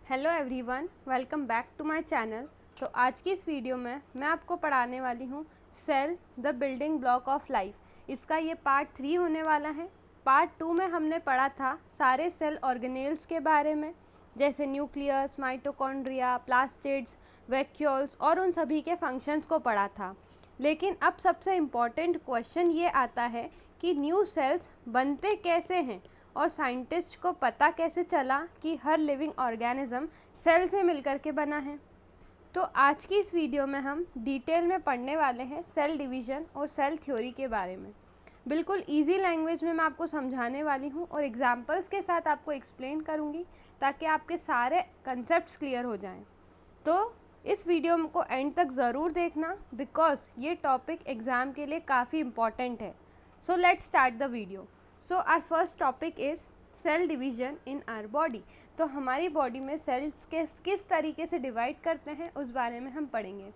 Hello everyone, welcome back to my channel. तो आज की इस वीडियो में मैं आपको पढ़ाने वाली हूँ cell the building block of life. इसका ये पार्ट 3 होने वाला है। पार्ट 2 में हमने पढ़ा था सारे सेल ऑर्गेनेल्स के बारे में, जैसे न्यूक्लियस, माइटोकॉन्ड्रिया, प्लास्टिड्स, वैक्यूल्स और उन सभी के फंक्शंस को पढ़ा था। लेकिन अब सबसे इम्पॉर्टेंट क्वेश्चन ये आता है कि न्यू सेल्स बनते कैसे हैं और साइंटिस्ट को पता कैसे चला कि हर लिविंग ऑर्गेनिज्म सेल से मिलकर के बना है। तो आज की इस वीडियो में हम डिटेल में पढ़ने वाले हैं सेल डिवीज़न और सेल थ्योरी के बारे में। बिल्कुल इजी लैंग्वेज में मैं आपको समझाने वाली हूँ और एग्जांपल्स के साथ आपको एक्सप्लेन करूँगी ताकि आपके सारे कंसेप्ट्स क्लियर हो जाएं। तो इस वीडियो को एंड तक ज़रूर देखना बिकॉज ये टॉपिक एग्ज़ाम के लिए काफ़ी इम्पॉर्टेंट है। So let's start the video. So our first topic is cell division in our body. तो हमारी बॉडी में सेल्स किस तरीके से डिवाइड करते हैं उस बारे में हम पढ़ेंगे।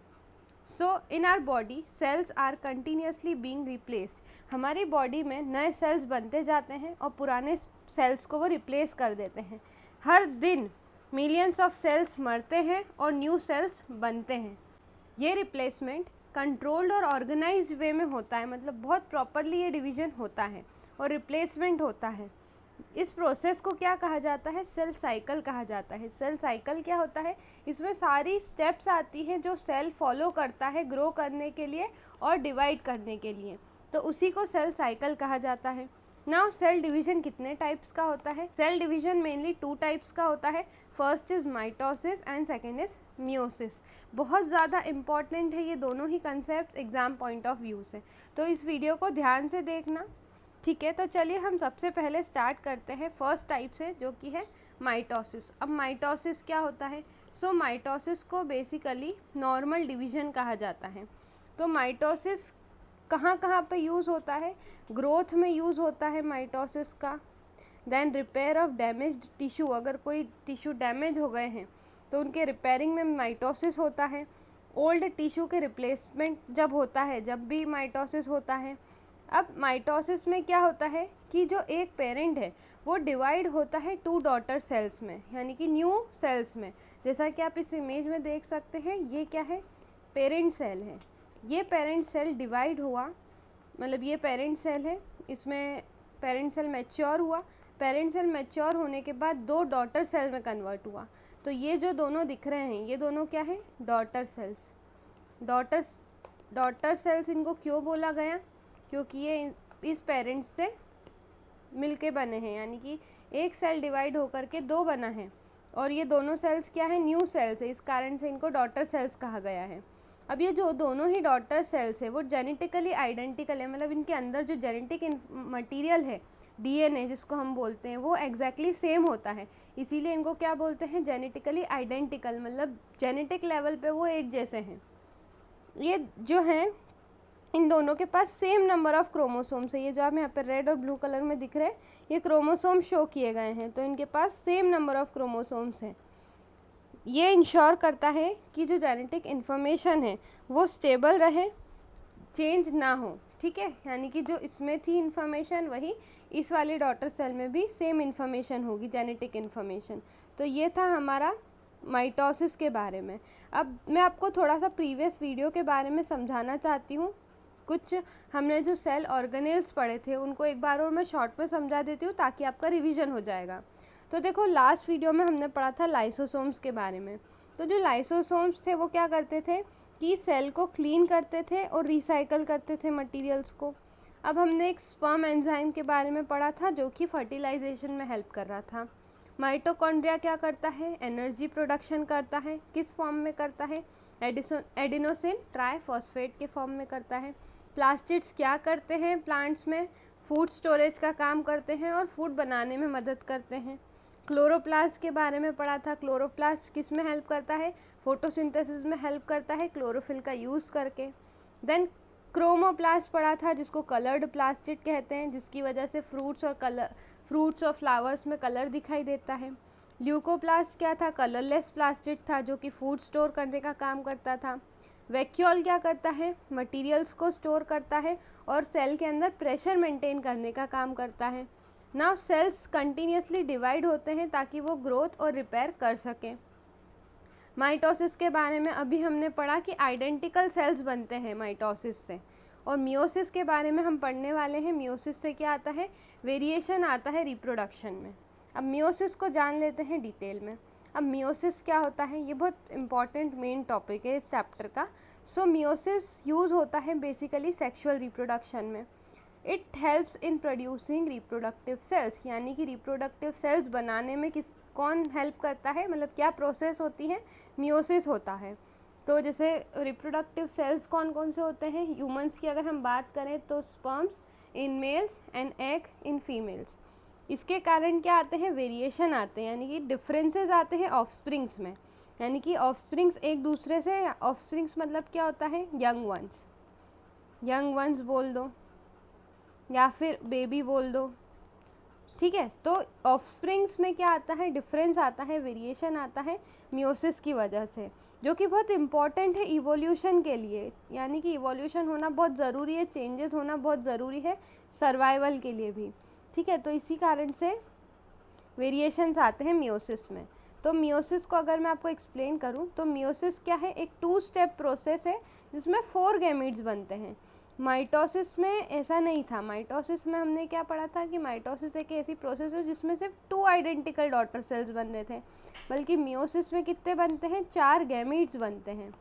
So in our body cells are continuously being replaced. हमारी बॉडी में नए सेल्स बनते जाते हैं और पुराने सेल्स को वो रिप्लेस कर देते हैं। हर दिन मिलियंस ऑफ सेल्स मरते हैं और न्यू सेल्स बनते हैं। ये रिप्लेसमेंट कंट्रोल्ड और ऑर्गेनाइज्ड वे में होता है, मतलब बहुत प्रॉपरली ये डिवीज़न होता है और रिप्लेसमेंट होता है। इस प्रोसेस को क्या कहा जाता है? सेल साइकिल कहा जाता है। सेल साइकिल क्या होता है? इसमें सारी स्टेप्स आती हैं जो सेल फॉलो करता है ग्रो करने के लिए और डिवाइड करने के लिए, तो उसी को सेल साइकिल कहा जाता है। नाउ सेल डिवीज़न कितने टाइप्स का होता है? सेल डिवीज़न मेनली 2 टाइप्स का होता है। First is mitosis and second is meiosis. बहुत ज़्यादा इंपॉर्टेंट है ये दोनों ही concept exam point of view से, तो इस वीडियो को ध्यान से देखना, ठीक है। तो चलिए हम सबसे पहले स्टार्ट करते हैं फर्स्ट टाइप से, जो कि है माइटोसिस। अब माइटोसिस क्या होता है? सो माइटोसिस को बेसिकली नॉर्मल डिवीज़न कहा जाता है। तो माइटोसिस कहाँ कहाँ पे यूज़ होता है? ग्रोथ में यूज़ होता है माइटोसिस का। Then repair of damaged tissue, अगर कोई टिश्यू डैमेज हो गए हैं तो उनके रिपेयरिंग में माइटोसिस होता है। ओल्ड टिश्यू के रिप्लेसमेंट जब होता है, जब भी माइटोसिस होता है। अब माइटोसिस में क्या होता है कि जो एक पेरेंट है वो डिवाइड होता है 2 डॉटर सेल्स में, यानी कि न्यू सेल्स में। जैसा कि आप इस इमेज में देख सकते हैं, ये क्या है? पेरेंट सेल है। ये पेरेंट सेल डिवाइड हुआ, मतलब ये पेरेंट सेल है, इसमें पेरेंट सेल मैच्योर हुआ। पेरेंट सेल मैच्योर होने के बाद 2 डॉटर सेल में कन्वर्ट हुआ। तो ये जो दोनों दिख रहे हैं ये दोनों क्या है? Daughter cells. डॉटर सेल्स इनको क्यों बोला गया? क्योंकि ये इस पेरेंट्स से मिलके बने हैं, यानी कि एक सेल डिवाइड होकर के 2 बना है और ये दोनों सेल्स क्या है? न्यू सेल्स है, इस कारण से इनको डॉटर सेल्स कहा गया है। अब ये जो दोनों ही डॉटर सेल्स है वो जेनेटिकली आइडेंटिकल है, मतलब इनके अंदर जो जेनेटिक मटीरियल है, डीएनए जिसको हम बोलते हैं, वो एग्जैक्टली सेम होता है। इसीलिए इनको क्या बोलते हैं? जेनेटिकली आइडेंटिकल, मतलब जेनेटिक लेवल पे वो एक जैसे हैं। ये जो हैं इन दोनों के पास सेम नंबर ऑफ क्रोमोसोम्स है। ये जो आप यहाँ पे रेड और ब्लू कलर में दिख रहे हैं ये क्रोमोसोम शो किए गए हैं, तो इनके पास सेम नंबर ऑफ क्रोमोसोम्स हैं। ये इंश्योर करता है कि जो जेनेटिक इन्फॉर्मेशन है वो स्टेबल रहे, चेंज ना हो, ठीक है। यानी कि जो इसमें थी इन्फॉर्मेशन वही इस वाली डॉटर सेल में भी सेम इन्फॉर्मेशन होगी, जेनेटिक इन्फॉर्मेशन। तो ये था हमारा माइटोसिस के बारे में। अब मैं आपको थोड़ा सा प्रीवियस वीडियो के बारे में समझाना चाहती हूँ। कुछ हमने जो सेल ऑर्गेनेल्स पढ़े थे उनको एक बार और मैं शॉर्ट में समझा देती हूँ ताकि आपका रिवीजन हो जाएगा। तो देखो लास्ट वीडियो में हमने पढ़ा था लाइसोसोम्स के बारे में। तो जो लाइसोसोम्स थे वो क्या करते थे कि सेल को क्लीन करते थे और रिसाइकल करते थे मटेरियल्स को। अब हमने एक स्पर्म एंजाइम के बारे में पढ़ा था जो कि फर्टिलाइजेशन में हेल्प कर रहा था। माइटोकॉन्ड्रिया क्या करता है? एनर्जी प्रोडक्शन करता है। किस फॉर्म में करता है? एडिनोसिन ट्राइफॉस्फेट के फॉर्म में करता है। प्लास्टिड्स क्या करते हैं? प्लांट्स में फूड स्टोरेज का काम करते हैं और फूड बनाने में मदद करते हैं। क्लोरोप्लास्ट के बारे में पढ़ा था। क्लोरोप्लास्ट किस में हेल्प करता है? फोटोसिंथेसिस में हेल्प करता है क्लोरोफिल का यूज़ करके। देन क्रोमोप्लास्ट पढ़ा था जिसको कलर्ड प्लास्टिड कहते हैं, जिसकी वजह से फ्रूट्स और फ्लावर्स में कलर दिखाई देता है। ल्यूकोप्लास्ट क्या था? कलरलेस प्लास्टिड था जो कि फूड स्टोर करने का काम करता था। वैक्यूल क्या करता है? मटेरियल्स को स्टोर करता है और सेल के अंदर प्रेशर मेंटेन करने का काम करता है। नाउ सेल्स कंटिन्यूसली डिवाइड होते हैं ताकि वो ग्रोथ और रिपेयर कर सकें। माइटोसिस के बारे में अभी हमने पढ़ा कि आइडेंटिकल सेल्स बनते हैं माइटोसिस से, और मियोसिस के बारे में हम पढ़ने वाले हैं। मियोसिस से क्या आता है, वेरिएशन आता है रिप्रोडक्शन में। अब मियोसिस को जान लेते हैं डिटेल में। अब मियोसिस क्या होता है, ये बहुत इंपॉर्टेंट मेन टॉपिक है इस चैप्टर का। सो मियोसिस यूज़ होता है बेसिकली सेक्सुअल रिप्रोडक्शन में। It helps in producing reproductive cells, यानी कि रिप्रोडक्टिव सेल्स बनाने में कौन हेल्प करता है, मतलब क्या प्रोसेस होती है, मियोसिस होता है। तो जैसे रिप्रोडक्टिव सेल्स कौन कौन से होते हैं, ह्यूमंस की अगर हम बात करें तो sperms in males and egg in females. इसके कारण क्या आते हैं, वेरिएशन आते हैं, यानी कि डिफरेंसेस आते हैं ऑफस्प्रिंग्स में, यानी कि ऑफस्प्रिंग्स एक दूसरे से, ऑफस्प्रिंग्स मतलब क्या होता है, यंग वंस बोल दो या फिर बेबी बोल दो, ठीक है। तो ऑफस्प्रिंग्स में क्या आता है, डिफरेंस आता है, वेरिएशन आता है मियोसिस की वजह से, जो कि बहुत इम्पॉर्टेंट है इवोल्यूशन के लिए, यानी कि इवोल्यूशन होना बहुत ज़रूरी है, चेंजेस होना बहुत ज़रूरी है सर्वाइवल के लिए भी, ठीक है। तो इसी कारण से वेरिएशंस आते हैं मियोसिस में। तो मियोसिस को अगर मैं आपको एक्सप्लेन करूं तो मियोसिस क्या है, एक 2 स्टेप प्रोसेस है जिसमें 4 गैमीट्स बनते हैं। माइटोसिस में ऐसा नहीं था। माइटोसिस में हमने क्या पढ़ा था कि माइटोसिस एक ऐसी प्रोसेस है जिसमें सिर्फ 2 आइडेंटिकल डॉटर सेल्स बन रहे थे, बल्कि मियोसिस में कितने बनते हैं, 4 गैमीट्स बनते हैं,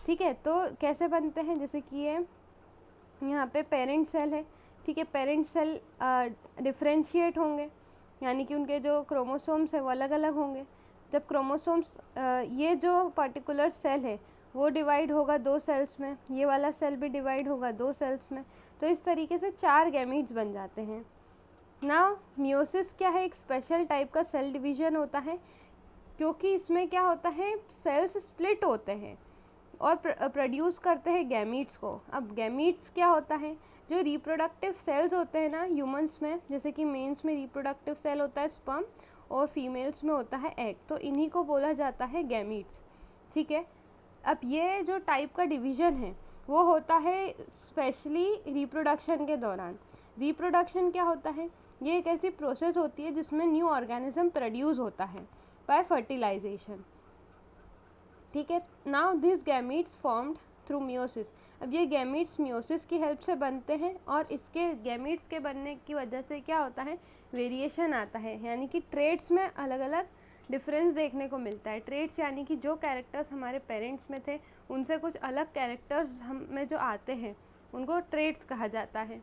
ठीक है। तो कैसे बनते हैं, जैसे कि ये यहाँ पे पेरेंट सेल है, ठीक है। पेरेंट सेल डिफ्रेंशिएट होंगे, यानी कि उनके जो क्रोमोसोम्स है वो अलग अलग होंगे। जब क्रोमोसोम्स ये जो पर्टिकुलर सेल है वो डिवाइड होगा 2 सेल्स में, ये वाला सेल भी डिवाइड होगा 2 सेल्स में, तो इस तरीके से 4 गैमीट्स बन जाते हैं। नाउ मियोसिस क्या है, एक स्पेशल टाइप का सेल डिवीजन होता है, क्योंकि इसमें क्या होता है, सेल्स स्प्लिट होते हैं और प्रोड्यूस करते हैं गैमीट्स को। अब गैमीट्स क्या होता है, जो रिप्रोडक्टिव सेल्स होते हैं ना ह्यूमंस में, जैसे कि मेंस में रिप्रोडक्टिव सेल होता है स्पर्म और फीमेल्स में होता है एग, तो इन्हीं को बोला जाता है गैमीट्स, ठीक है। अब ये जो टाइप का डिवीज़न है वो होता है स्पेशली रिप्रोडक्शन के दौरान। रिप्रोडक्शन क्या होता है, ये एक ऐसी प्रोसेस होती है जिसमें न्यू ऑर्गेनिज्म प्रोड्यूस होता है बाय फर्टिलाइजेशन, ठीक है। Now this gametes formed through meiosis. अब ये गैमीट्स मियोसिस की हेल्प से बनते हैं, और इसके गैमीट्स के बनने की वजह से क्या होता है, वेरिएशन आता है, यानी कि ट्रेड्स में अलग अलग डिफरेंस देखने को मिलता है। ट्रेड्स यानी कि जो कैरेक्टर्स हमारे पेरेंट्स में थे उनसे कुछ अलग कैरेक्टर्स हम में जो आते हैं उनको ट्रेड्स कहा जाता है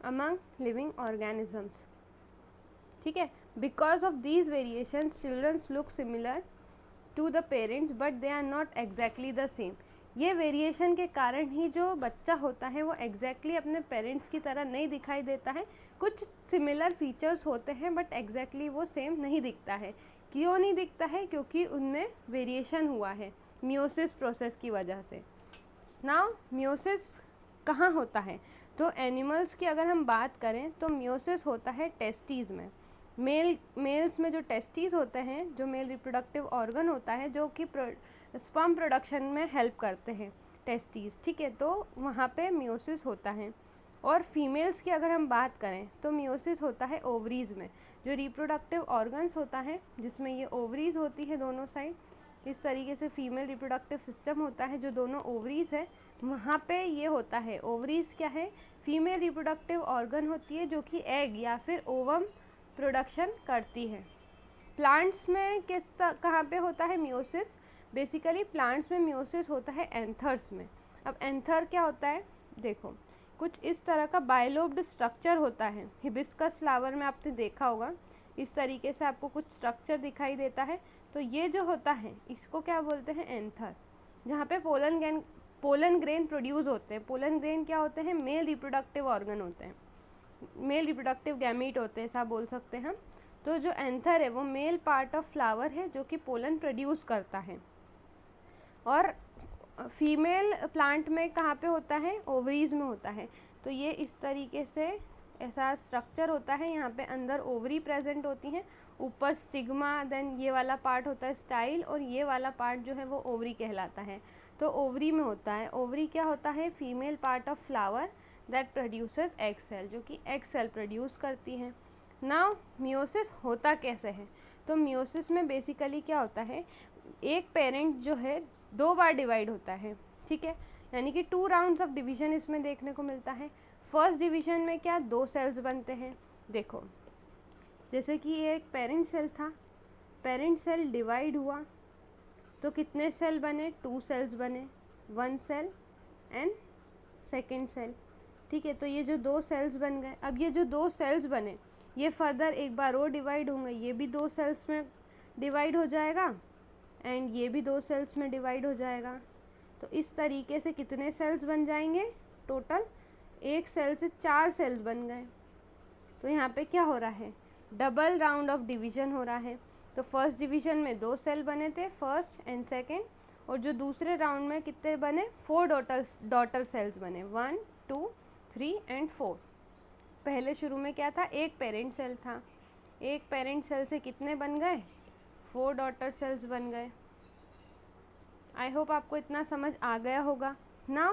अमंग लिविंग ऑर्गेनिजम्स, ठीक है। Because of these variations childrens look similar to the parents but they are not exactly the same. ये वेरिएशन के कारण ही जो बच्चा होता है वो एग्जैक्टली अपने पेरेंट्स की तरह नहीं दिखाई देता है, कुछ सिमिलर फीचर्स होते हैं बट एग्जैक्टली वो सेम नहीं दिखता है। क्यों नहीं दिखता है, क्योंकि उनमें वेरिएशन हुआ है मियोसिस प्रोसेस की वजह से। नाउ मियोसिस कहाँ होता है, तो एनिमल्स की अगर हम बात करें तो मियोसिस होता है टेस्टीज़ में। मेल्स में जो टेस्टीज़ होते हैं, जो मेल रिप्रोडक्टिव ऑर्गन होता है जो कि स्पर्म प्रोडक्शन में हेल्प करते हैं, टेस्टीज़, ठीक है, तो वहाँ पे मियोसिस होता है। और फीमेल्स की अगर हम बात करें तो मियोसिस होता है ओवरीज़ में, जो रिप्रोडक्टिव ऑर्गन्स होता है जिसमें ये ओवरीज़ होती है दोनों साइड। इस तरीके से फीमेल रिप्रोडक्टिव सिस्टम होता है जो दोनों ओवरीज़ है, वहाँ पे ये होता है। ओवरीज़ क्या है, फीमेल रिप्रोडक्टिव ऑर्गन होती है जो कि एग या फिर ओवम प्रोडक्शन करती है। प्लांट्स में कहाँ पे होता है मियोसिस, बेसिकली प्लांट्स में मियोसिस होता है एंथर्स में। अब एंथर क्या होता है, देखो कुछ इस तरह का बायलोब्ड स्ट्रक्चर होता है। हिबिस्कस फ्लावर में आपने देखा होगा, इस तरीके से आपको कुछ स्ट्रक्चर दिखाई देता है, तो ये जो होता है इसको क्या बोलते हैं, एंथर, जहाँ पे पोलन ग्रेन प्रोड्यूस होते हैं। पोलन ग्रेन क्या होते हैं, मेल रिप्रोडक्टिव ऑर्गन होते हैं, मेल रिप्रोडक्टिव गैमीट होते हैं, ऐसा बोल सकते हैं हम। तो जो एंथर है वो मेल पार्ट ऑफ फ्लावर है जो कि पोलन प्रोड्यूस करता है। और फीमेल प्लांट में कहाँ पे होता है, ओवरीज में होता है। तो ये इस तरीके से ऐसा स्ट्रक्चर होता है, यहाँ पे अंदर ओवरी प्रेजेंट होती हैं, ऊपर स्टिग्मा, देन ये वाला पार्ट होता है स्टाइल, और ये वाला पार्ट जो है वो ओवरी कहलाता है। तो ओवरी में होता है। ओवरी क्या होता है, female part of flower that produces egg cell, जो कि एग सेल प्रोड्यूस करती हैं। नाउ मियोसिस होता कैसे है? तो मियोसिस में बेसिकली क्या होता है, एक पेरेंट जो है 2 बार डिवाइड होता है, ठीक है, यानी कि 2 राउंड्स ऑफ डिवीजन इसमें देखने को मिलता है। फर्स्ट डिवीजन में क्या 2 सेल्स बनते हैं, देखो जैसे कि ये एक पेरेंट सेल था, पेरेंट सेल डिवाइड हुआ तो कितने सेल बने, 2 सेल्स बने, 1 सेल एंड सेकेंड सेल, ठीक है। तो ये जो 2 सेल्स बन गए, अब ये जो 2 सेल्स बने ये फर्दर एक बार और डिवाइड होंगे, ये भी 2 सेल्स में डिवाइड हो जाएगा एंड ये भी 2 सेल्स में डिवाइड हो जाएगा। तो इस तरीके से कितने सेल्स बन जाएंगे, टोटल एक सेल से 4 सेल्स बन गए। तो यहाँ पे क्या हो रहा है, डबल राउंड ऑफ डिवीजन हो रहा है। तो फर्स्ट डिवीजन में 2 सेल बने थे, फर्स्ट एंड सेकेंड, और जो दूसरे राउंड में कितने बने, 4 डॉटर सेल्स बने, 1 2 3 एंड 4। पहले शुरू में क्या था, एक पेरेंट सेल था, एक पेरेंट सेल से कितने बन गए, 4 डॉटर सेल्स बन गए। आई होप आपको इतना समझ आ गया होगा ना।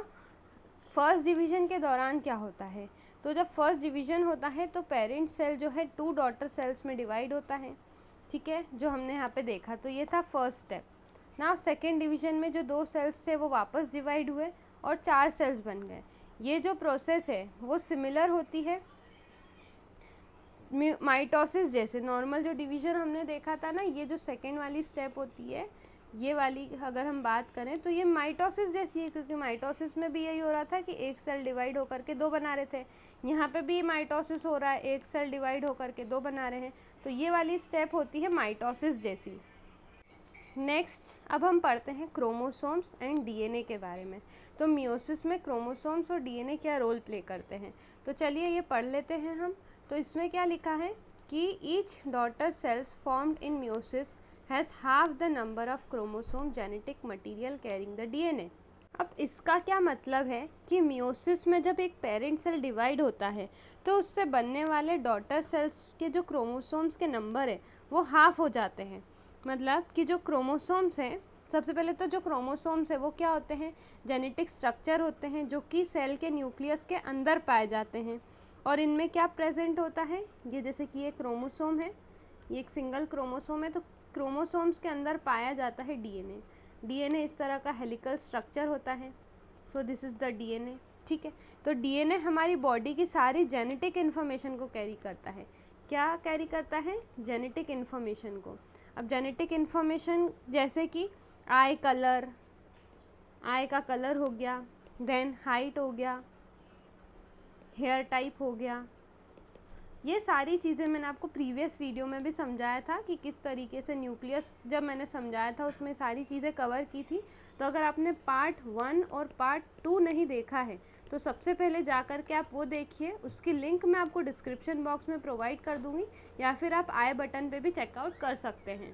फर्स्ट डिवीजन के दौरान क्या होता है, तो जब फर्स्ट डिवीजन होता है तो पेरेंट सेल जो है 2 डॉटर सेल्स में डिवाइड होता है, ठीक है, जो हमने यहाँ पे देखा। तो ये था फर्स्ट स्टेप। ना सेकेंड डिवीजन में जो 2 सेल्स थे वो वापस डिवाइड हुए और 4 सेल्स बन गए। ये जो प्रोसेस है वो सिमिलर होती है माइटोसिस जैसे। नॉर्मल जो डिवीजन हमने देखा था ना, ये जो सेकेंड वाली स्टेप होती है, ये वाली अगर हम बात करें तो ये माइटोसिस जैसी है, क्योंकि माइटोसिस में भी यही हो रहा था कि एक सेल डिवाइड होकर के 2 बना रहे थे। यहाँ पे भी माइटोसिस हो रहा है, एक सेल डिवाइड होकर के 2 बना रहे हैं। तो ये वाली स्टेप होती है माइटोसिस जैसी। नेक्स्ट अब हम पढ़ते हैं क्रोमोसोम्स एंड डीएनए के बारे में। तो मियोसिस में क्रोमोसोम्स और डीएनए क्या रोल प्ले करते हैं, तो चलिए ये पढ़ लेते हैं हम। तो इसमें क्या लिखा है कि each daughter cells formed in meiosis has half the number of chromosome genetic material carrying the DNA. अब इसका क्या मतलब है कि मियोसिस में जब एक पेरेंट सेल डिवाइड होता है तो उससे बनने वाले डॉटर सेल्स के जो क्रोमोसोम्स के नंबर है वो हाफ हो जाते हैं। मतलब कि जो क्रोमोसोम्स हैं, सबसे पहले तो जो क्रोमोसोम्स है वो क्या होते हैं, जेनेटिक स्ट्रक्चर होते हैं जो कि सेल के न्यूक्लियस के अंदर पाए जाते हैं। और इनमें क्या प्रेजेंट होता है, ये जैसे कि ये क्रोमोसोम है, ये एक सिंगल क्रोमोसोम है, तो क्रोमोसोम्स के अंदर पाया जाता है डीएनए। डीएनए इस तरह का हेलिकल स्ट्रक्चर होता है। So this is the DNA, ठीक है। तो डीएनए हमारी बॉडी की सारी जेनेटिक इन्फॉर्मेशन को कैरी करता है। क्या कैरी करता है, जेनेटिक इन्फॉर्मेशन को। अब जेनेटिक इन्फॉर्मेशन जैसे कि आई कलर, आई का कलर हो गया, देन हाइट हो गया, हेयर टाइप हो गया, ये सारी चीज़ें मैंने आपको प्रीवियस वीडियो में भी समझाया था कि किस तरीके से न्यूक्लियस जब मैंने समझाया था उसमें सारी चीज़ें कवर की थी। तो अगर आपने पार्ट 1 और पार्ट 2 नहीं देखा है तो सबसे पहले जा कर के आप वो देखिए, उसकी लिंक मैं आपको डिस्क्रिप्शन बॉक्स में प्रोवाइड कर दूँगी, या फिर आप आई बटन पे भी चेकआउट कर सकते हैं।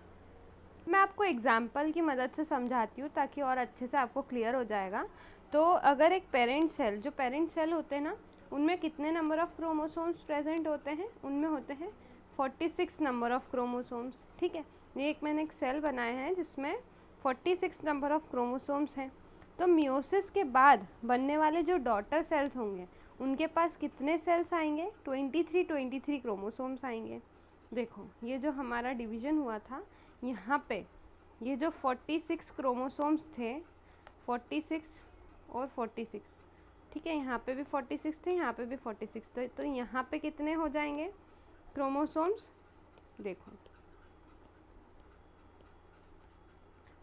मैं आपको एग्जाम्पल की मदद से समझाती हूँ ताकि और अच्छे से आपको क्लियर हो जाएगा। तो अगर एक पेरेंट सेल, जो पेरेंट सेल होते हैं ना, उनमें कितने नंबर ऑफ़ क्रोमोसोम्स प्रेजेंट होते हैं, उनमें होते हैं 46 नंबर ऑफ़ क्रोमोसोम्स, ठीक है। ये मैंने एक सेल बनाया है जिसमें 46 नंबर ऑफ़ क्रोमोसोम्स हैं। तो मियोसिस के बाद बनने वाले जो डॉटर सेल्स होंगे उनके पास कितने सेल्स आएंगे, 23 क्रोमोसोम्स आएंगे। देखो ये जो हमारा डिवीज़न हुआ था, यहाँ पे ये जो 46 क्रोमोसोम्स थे, 46 और 46, ठीक है, यहाँ पे भी 46 थे, यहाँ पे भी 46 थे। तो यहाँ पे कितने हो जाएंगे क्रोमोसोम्स, देखो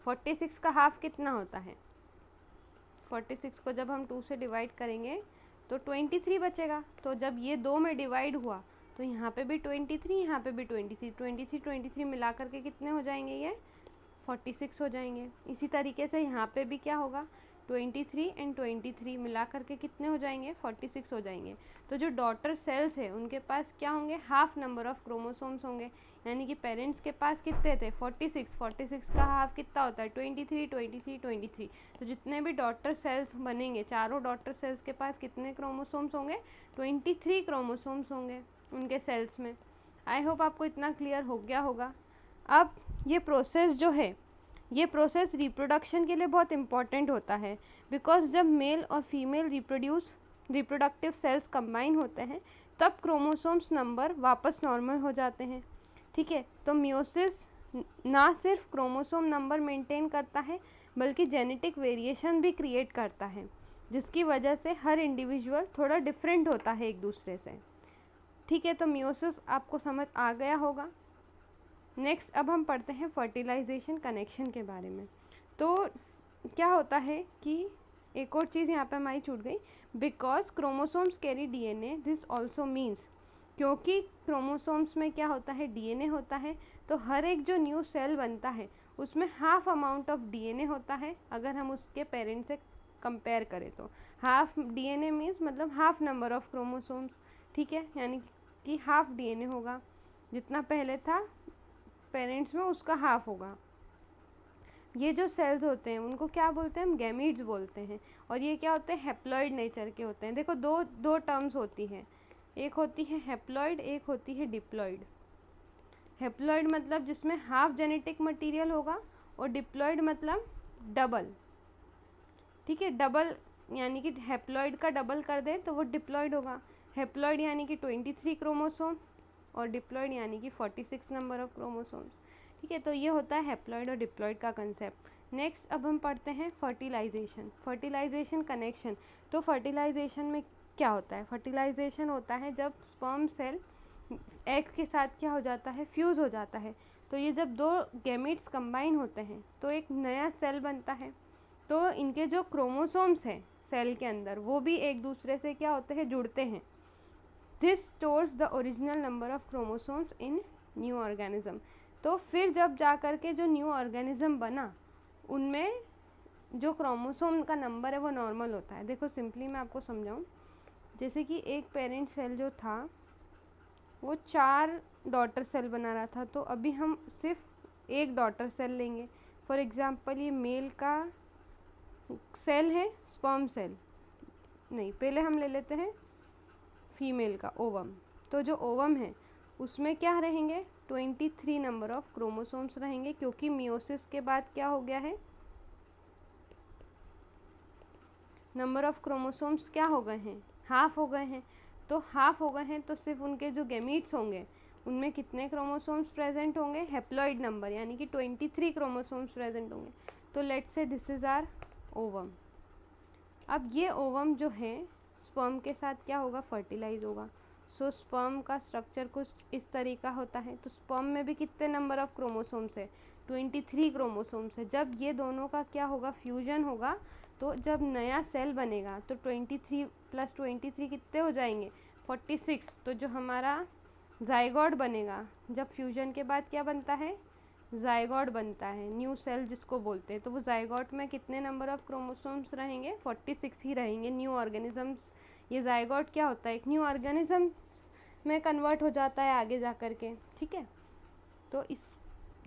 46 का हाफ कितना होता है, 46 को जब हम 2 से डिवाइड करेंगे तो 23 बचेगा। तो जब ये 2 में डिवाइड हुआ तो यहाँ पे भी 23, यहाँ पे भी 23 मिला करके कितने हो जाएंगे, ये 46 हो जाएंगे। इसी तरीके से यहाँ पे भी क्या होगा, 23 एंड 23 मिला करके कितने हो जाएंगे, 46 हो जाएंगे। तो जो डॉटर सेल्स है उनके पास क्या होंगे, हाफ नंबर ऑफ़ क्रोमोसोम्स होंगे, यानी कि पेरेंट्स के पास कितने थे 46 का हाफ कितना होता है 23। तो जितने भी डॉटर सेल्स बनेंगे, चारों डॉटर सेल्स के पास कितने क्रोमोसोम्स होंगे, 23 क्रोमोसोम्स होंगे उनके सेल्स में। आई होप आपको इतना क्लियर हो गया होगा। अब ये प्रोसेस जो है, ये प्रोसेस रिप्रोडक्शन के लिए बहुत इम्पॉर्टेंट होता है, बिकॉज जब मेल और फीमेल रिप्रोडक्टिव सेल्स कंबाइन होते हैं तब क्रोमोसोम्स नंबर वापस नॉर्मल हो जाते हैं। ठीक है, तो मियोसिस ना सिर्फ क्रोमोसोम नंबर मेंटेन करता है बल्कि जेनेटिक वेरिएशन भी क्रिएट करता है, जिसकी वजह से हर इंडिविजुअल थोड़ा डिफरेंट होता है एक दूसरे से। ठीक है, तो मियोसिस आपको समझ आ गया होगा। नेक्स्ट अब हम पढ़ते हैं फर्टिलाइजेशन कनेक्शन के बारे में। तो क्या होता है कि एक और चीज़ यहाँ पे हमारी छूट गई, because chromosomes carry DNA this also means, क्योंकि क्रोमोसोम्स में क्या होता है, डीएनए होता है, तो हर एक जो न्यू सेल बनता है उसमें हाफ अमाउंट ऑफ डीएनए होता है। अगर हम उसके पेरेंट से कंपेयर करें तो हाफ डीएनए मीन्स मतलब हाफ नंबर ऑफ क्रोमोसोम्स। ठीक है, यानी कि हाफ डीएनए होगा, जितना पहले था पेरेंट्स में उसका हाफ होगा। ये जो सेल्स होते हैं उनको क्या बोलते हैं, हम गैमीट्स बोलते हैं। और ये क्या होते हैं, हैप्लॉइड नेचर के होते हैं। देखो दो टर्म्स होती हैं, एक होती है हैप्लॉइड, एक होती है डिप्लॉइड। हैप्लॉइड मतलब जिसमें हाफ जेनेटिक मटेरियल होगा, और डिप्लॉइड मतलब डबल। ठीक है, डबल यानी कि हैप्लॉइड का डबल कर दें तो वो डिप्लॉइड होगा। हैप्लॉइड यानी कि 23 क्रोमोसोम और डिप्लॉइड यानी कि 46 नंबर ऑफ क्रोमोसोम्स। ठीक है, तो ये होता है हैप्लॉइड और डिप्लॉइड का कंसेप्ट। नेक्स्ट अब हम पढ़ते हैं फर्टिलाइजेशन कनेक्शन। तो फर्टिलाइजेशन में क्या होता है, फर्टिलाइजेशन होता है जब स्पर्म सेल एग के साथ क्या हो जाता है, फ्यूज़ हो जाता है। तो ये जब दो गैमीट्स कंबाइन होते हैं तो एक नया सेल बनता है। तो इनके जो क्रोमोसोम्स हैं सेल के अंदर वो भी एक दूसरे से क्या होते हैं, जुड़ते हैं। This stores the original number of chromosomes in new organism. तो फिर जब जा कर के जो न्यू ऑर्गेनिज्म बना उनमें जो क्रोमोसोम का नंबर है वो नॉर्मल होता है। देखो सिंपली मैं आपको समझाऊं, जैसे कि एक पेरेंट सेल जो था वो 4 डॉटर सेल बना रहा था, तो अभी हम सिर्फ एक डॉटर सेल लेंगे। फॉर एग्जांपल ये मेल का सेल है, स्पर्म सेल नहीं, पहले हम ले लेते हैं फीमेल का ओवम। तो जो ओवम है उसमें क्या रहेंगे, 23 नंबर ऑफ क्रोमोसोम्स रहेंगे, क्योंकि मियोसिस के बाद क्या हो गया है, नंबर ऑफ क्रोमोसोम्स क्या हो गए हैं, हाफ हो गए हैं। तो हाफ हो गए हैं तो सिर्फ उनके जो गैमीट्स होंगे उनमें कितने क्रोमोसोम्स प्रेजेंट होंगे, हैप्लॉइड नंबर यानी कि 23 क्रोमोसोम्स प्रेजेंट होंगे। तो let's say this is are ovum. अब ये ओवम जो है स्पर्म के साथ क्या होगा, फर्टिलाइज होगा। सो स्पर्म का स्ट्रक्चर कुछ इस तरीका होता है। तो स्पर्म में भी कितने नंबर ऑफ क्रोमोसोम्स है, 23 क्रोमोसोम्स है। जब ये दोनों का क्या होगा, फ्यूजन होगा, तो जब नया सेल बनेगा तो 23 + 23 कितने हो जाएंगे, 46। तो जो हमारा जाइगोट बनेगा, जब फ्यूजन के बाद क्या बनता है, जाइगोट बनता है, न्यू सेल जिसको बोलते हैं। तो वो जाइगोट में कितने नंबर ऑफ क्रोमोसोम्स रहेंगे, 46 ही रहेंगे। न्यू ऑर्गेनिजम्स, ये जाइगोट क्या होता है, एक न्यू ऑर्गेनिज्म में कन्वर्ट हो जाता है आगे जा कर के। ठीक है, तो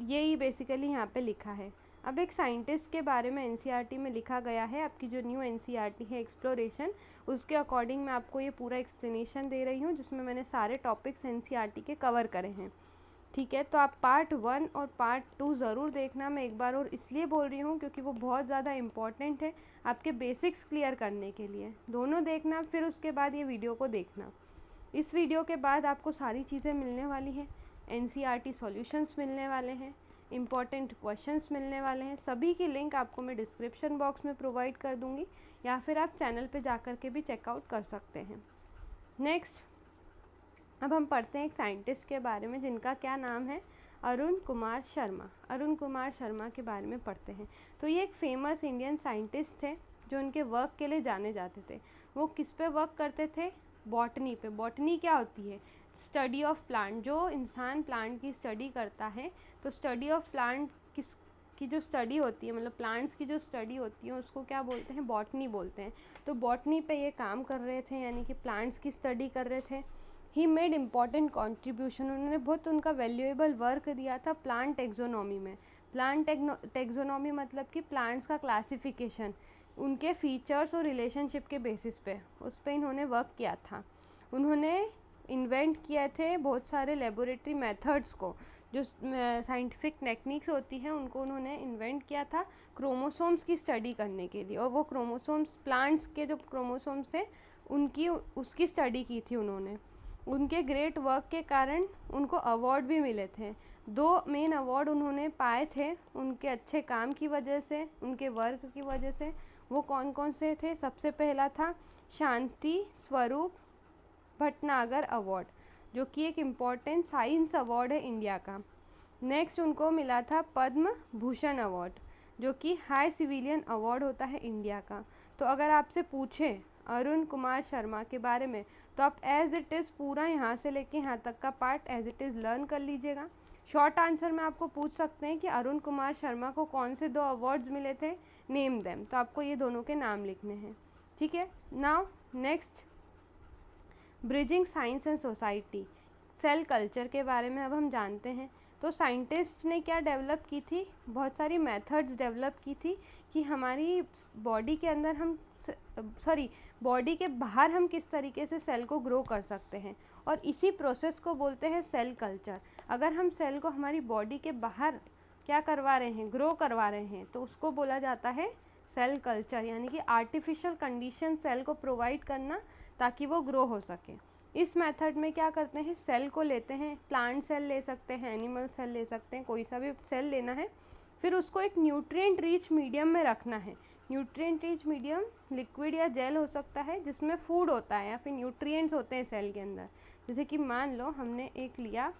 यही बेसिकली यहाँ पे लिखा है। अब एक साइंटिस्ट के बारे में एनसीईआरटी में लिखा गया है। आपकी जो न्यू एनसीईआरटी है एक्सप्लोरेशन, उसके अकॉर्डिंग मैं आपको ये पूरा एक्सप्लेनेशन दे रही हूँ, जिसमें मैंने सारे टॉपिक्स एनसीईआरटी के कवर करे हैं। ठीक है, तो आप पार्ट 1 और पार्ट 2 ज़रूर देखना। मैं एक बार और इसलिए बोल रही हूँ क्योंकि वो बहुत ज़्यादा इम्पॉर्टेंट है आपके बेसिक्स क्लियर करने के लिए। दोनों देखना, फिर उसके बाद ये वीडियो को देखना। इस वीडियो के बाद आपको सारी चीज़ें मिलने वाली हैं, एनसीईआरटी सॉल्यूशंस मिलने वाले हैं, इम्पॉर्टेंट क्वेश्चंस मिलने वाले हैं। सभी की लिंक आपको मैं डिस्क्रिप्शन बॉक्स में प्रोवाइड कर दूँगी, या फिर आप चैनल पर जा कर के भी चेकआउट कर सकते हैं। नेक्स्ट अब हम पढ़ते हैं एक साइंटिस्ट के बारे में जिनका क्या नाम है, अरुण कुमार शर्मा। अरुण कुमार शर्मा के बारे में पढ़ते हैं। तो ये एक फेमस इंडियन साइंटिस्ट थे जो उनके वर्क के लिए जाने जाते थे। वो किस पे वर्क करते थे, बॉटनी पे। बॉटनी क्या होती है, स्टडी ऑफ प्लांट। जो इंसान प्लांट की स्टडी करता है, तो स्टडी ऑफ प्लांट की जो स्टडी होती है, मतलब प्लांट्स की जो स्टडी होती है, उसको क्या बोलते हैं, बॉटनी बोलते हैं। तो बॉटनी पे ये काम कर रहे थे, यानी कि प्लांट्स की स्टडी कर रहे थे। ही मेड इम्पॉर्टेंट कॉन्ट्रीब्यूशन, उन्होंने बहुत उनका वैल्यूएबल वर्क दिया था प्लांट टेक्सोनॉमी में। प्लांट टेक्सोनॉमी मतलब कि प्लांट्स का क्लासिफिकेशन, उनके फीचर्स और रिलेशनशिप के बेसिस पे, उस पर इन्होंने वर्क किया था। उन्होंने इन्वेंट किए थे बहुत सारे लेबोरेटरी मेथड्स को, जो साइंटिफिक टेक्निक्स होती हैं उनको उन्होंने इन्वेंट किया था क्रोमोसोम्स की स्टडी करने के लिए। और वो क्रोमोसोम्स, प्लांट्स के जो क्रोमोसोम्स थे उसकी स्टडी की थी उन्होंने। उनके ग्रेट वर्क के कारण उनको अवार्ड भी मिले थे। 2 मेन अवार्ड उन्होंने पाए थे उनके अच्छे काम की वजह से, उनके वर्क की वजह से। वो कौन कौन से थे? सबसे पहला था शांति स्वरूप भटनागर अवार्ड, जो कि एक इम्पॉर्टेंट साइंस अवार्ड है इंडिया का। नेक्स्ट उनको मिला था पद्म भूषण अवार्ड, जो कि हाई सिविलियन अवार्ड होता है इंडिया का। तो अगर आपसे पूछे अरुण कुमार शर्मा के बारे में, तो आप एज इट इज़ पूरा यहाँ से लेके यहाँ तक का part as it is learn कर लीजिएगा। शॉर्ट आंसर में आपको पूछ सकते हैं कि अरुण कुमार शर्मा को कौन से 2 अवार्ड्स मिले थे, नेम देम। तो आपको ये दोनों के नाम लिखने हैं, ठीक है। Now next, bridging science and society, cell culture के बारे में अब हम जानते हैं। तो साइंटिस्ट ने क्या डेवलप की थी? बहुत सारी मेथड्स डेवलप की थी कि हमारी बॉडी के अंदर हम बॉडी के बाहर हम किस तरीके से सेल को ग्रो कर सकते हैं, और इसी प्रोसेस को बोलते हैं सेल कल्चर। अगर हम सेल को हमारी बॉडी के बाहर क्या करवा रहे हैं, ग्रो करवा रहे हैं, तो उसको बोला जाता है सेल कल्चर, यानी कि आर्टिफिशियल कंडीशन सेल को प्रोवाइड करना ताकि वो ग्रो हो सके। इस मेथड में क्या करते हैं, सेल को लेते हैं, प्लांट सेल ले सकते हैं, एनिमल सेल ले सकते हैं, कोई सा भी सेल लेना है, फिर उसको एक न्यूट्रिएंट रिच मीडियम में रखना है। न्यूट्रिएंट रिच मीडियम लिक्विड या जेल हो सकता है जिसमें फूड होता है या फिर न्यूट्रिएंट्स होते हैं सेल के अंदर। जैसे कि मान लो हमने एक लिया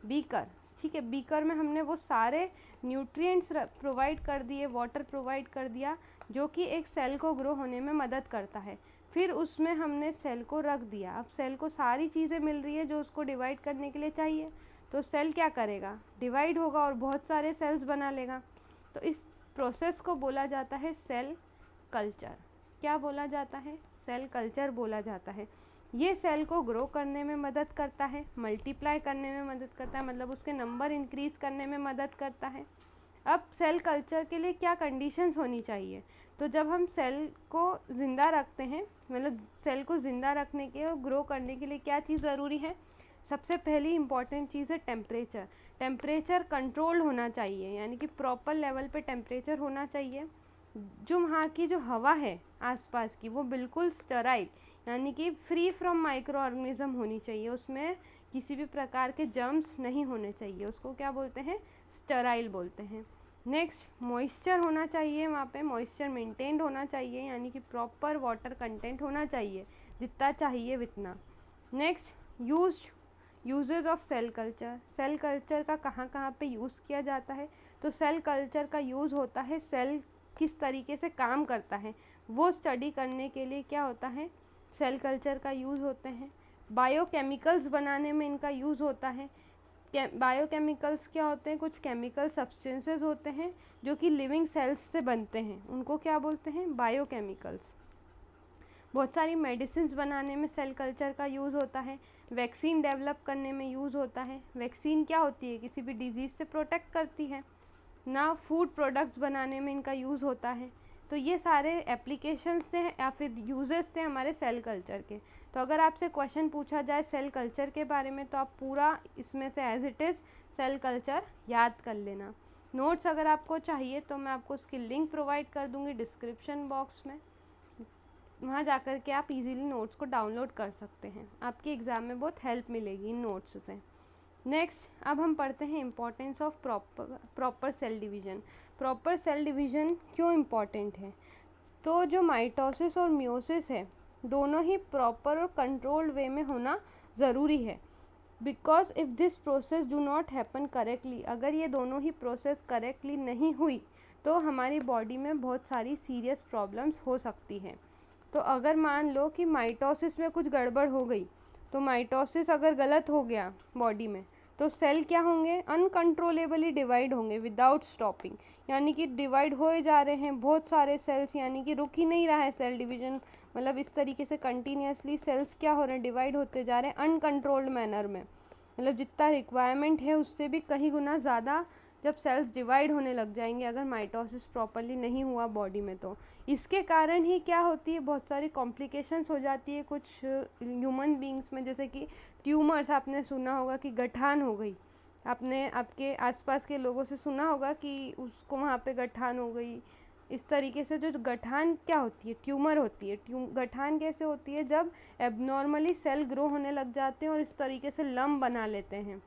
बीकर, ठीक है, बीकर में हमने वो सारे न्यूट्रिएंट्स प्रोवाइड कर दिए, वाटर प्रोवाइड कर दिया, जो कि एक सेल को ग्रो होने में मदद करता है। फिर उसमें हमने सेल को रख दिया। अब सेल को सारी चीज़ें मिल रही है जो उसको डिवाइड करने के लिए चाहिए, तो सेल क्या करेगा, डिवाइड होगा और बहुत सारे सेल्स बना लेगा। तो इस प्रोसेस को बोला जाता है सेल कल्चर। क्या बोला जाता है? सेल कल्चर बोला जाता है। ये सेल को ग्रो करने में मदद करता है, मल्टीप्लाई करने में मदद करता है, मतलब उसके नंबर इंक्रीज़ करने में मदद करता है। अब सेल कल्चर के लिए क्या कंडीशंस होनी चाहिए? तो जब हम सेल को ज़िंदा रखते हैं, मतलब सेल को ज़िंदा रखने के और ग्रो करने के लिए क्या चीज़ ज़रूरी है? सबसे पहली इम्पॉर्टेंट चीज़ है टेम्परेचर। टेम्परेचर कंट्रोल होना चाहिए, यानी कि प्रॉपर लेवल पे टेम्परेचर होना चाहिए। जो वहाँ की जो हवा है आसपास की, वो बिल्कुल स्टराइल, यानी कि फ्री फ्रॉम माइक्रो ऑर्गेनिज्म होनी चाहिए, उसमें किसी भी प्रकार के जर्म्स नहीं होने चाहिए। उसको क्या बोलते हैं? स्टराइल बोलते हैं। नेक्स्ट, मॉइस्चर होना चाहिए, वहाँ पे मॉइस्चर मेंटेन्ड होना चाहिए, यानी कि प्रॉपर वाटर कंटेंट होना चाहिए, जितना चाहिए उतना। Next, uses of cell culture. Cell culture का कहाँ कहाँ पे यूज़ किया जाता है? तो सेल कल्चर का यूज़ होता है सेल किस तरीके से काम करता है वो स्टडी करने के लिए क्या होता है, सेल कल्चर का यूज़ होते हैं। बायोकेमिकल्स बनाने में इनका यूज़ होता है। बायोकेमिकल्स क्या होते हैं? कुछ केमिकल सब्सटेंसेस होते हैं जो कि लिविंग सेल्स से बनते हैं, उनको क्या बोलते हैं? बायोकेमिकल्स। बहुत सारी मेडिसिन्स बनाने में सेल कल्चर का यूज़ होता है। वैक्सीन डेवलप करने में यूज़ होता है। वैक्सीन क्या होती है? किसी भी डिजीज़ से प्रोटेक्ट करती है ना। फूड प्रोडक्ट्स बनाने में इनका यूज़ होता है। तो ये सारे एप्लीकेशंस थे या फिर यूजेस थे हमारे सेल कल्चर के। तो अगर आपसे क्वेश्चन पूछा जाए सेल कल्चर के बारे में, तो आप पूरा इसमें से as it is cell culture याद कर लेना। नोट्स अगर आपको चाहिए तो मैं आपको उसकी लिंक प्रोवाइड कर दूँगी डिस्क्रिप्शन बॉक्स में, वहाँ जाकर के आप इजीली नोट्स को डाउनलोड कर सकते हैं। आपकी एग्ज़ाम में बहुत हेल्प मिलेगी इन नोट्स से। नेक्स्ट, अब हम पढ़ते हैं importance of proper cell division. Proper cell division क्यों इम्पॉर्टेंट है? तो जो माइटोसिस और मियोसिस है, दोनों ही प्रॉपर और कंट्रोल्ड वे में होना ज़रूरी है। Because if this process do not happen correctly, अगर ये दोनों ही प्रोसेस करेक्टली नहीं हुई तो हमारी बॉडी में बहुत सारी सीरियस प्रॉब्लम्स हो सकती हैं। तो अगर मान लो कि माइटोसिस में कुछ गड़बड़ हो गई, तो माइटोसिस अगर गलत हो गया बॉडी में, तो सेल क्या होंगे? अनकंट्रोलेबली डिवाइड होंगे विदाउट स्टॉपिंग, यानी कि डिवाइड होए जा रहे हैं बहुत सारे सेल्स, यानी कि रुक ही नहीं रहा है सेल डिवीज़न। मतलब इस तरीके से कंटिन्यूसली सेल्स क्या हो रहे हैं? डिवाइड होते जा रहे हैं अनकंट्रोल्ड मैनर में। मतलब जितना रिक्वायरमेंट है उससे भी कहीं गुना ज़्यादा जब सेल्स डिवाइड होने लग जाएंगे अगर माइटोसिस प्रॉपरली नहीं हुआ बॉडी में, तो इसके कारण ही क्या होती है, बहुत सारी कॉम्प्लिकेशंस हो जाती है कुछ ह्यूमन बींग्स में, जैसे कि ट्यूमर्स। आपने सुना होगा कि गठान हो गई, आपने आपके आसपास के लोगों से सुना होगा कि उसको वहाँ पे गठान हो गई, इस तरीके से जो गठान क्या होती है, ट्यूमर होती है। गठान कैसे होती है, जब एबनॉर्मली सेल ग्रो होने लग जाते हैं और इस तरीके से लंब बना लेते हैं,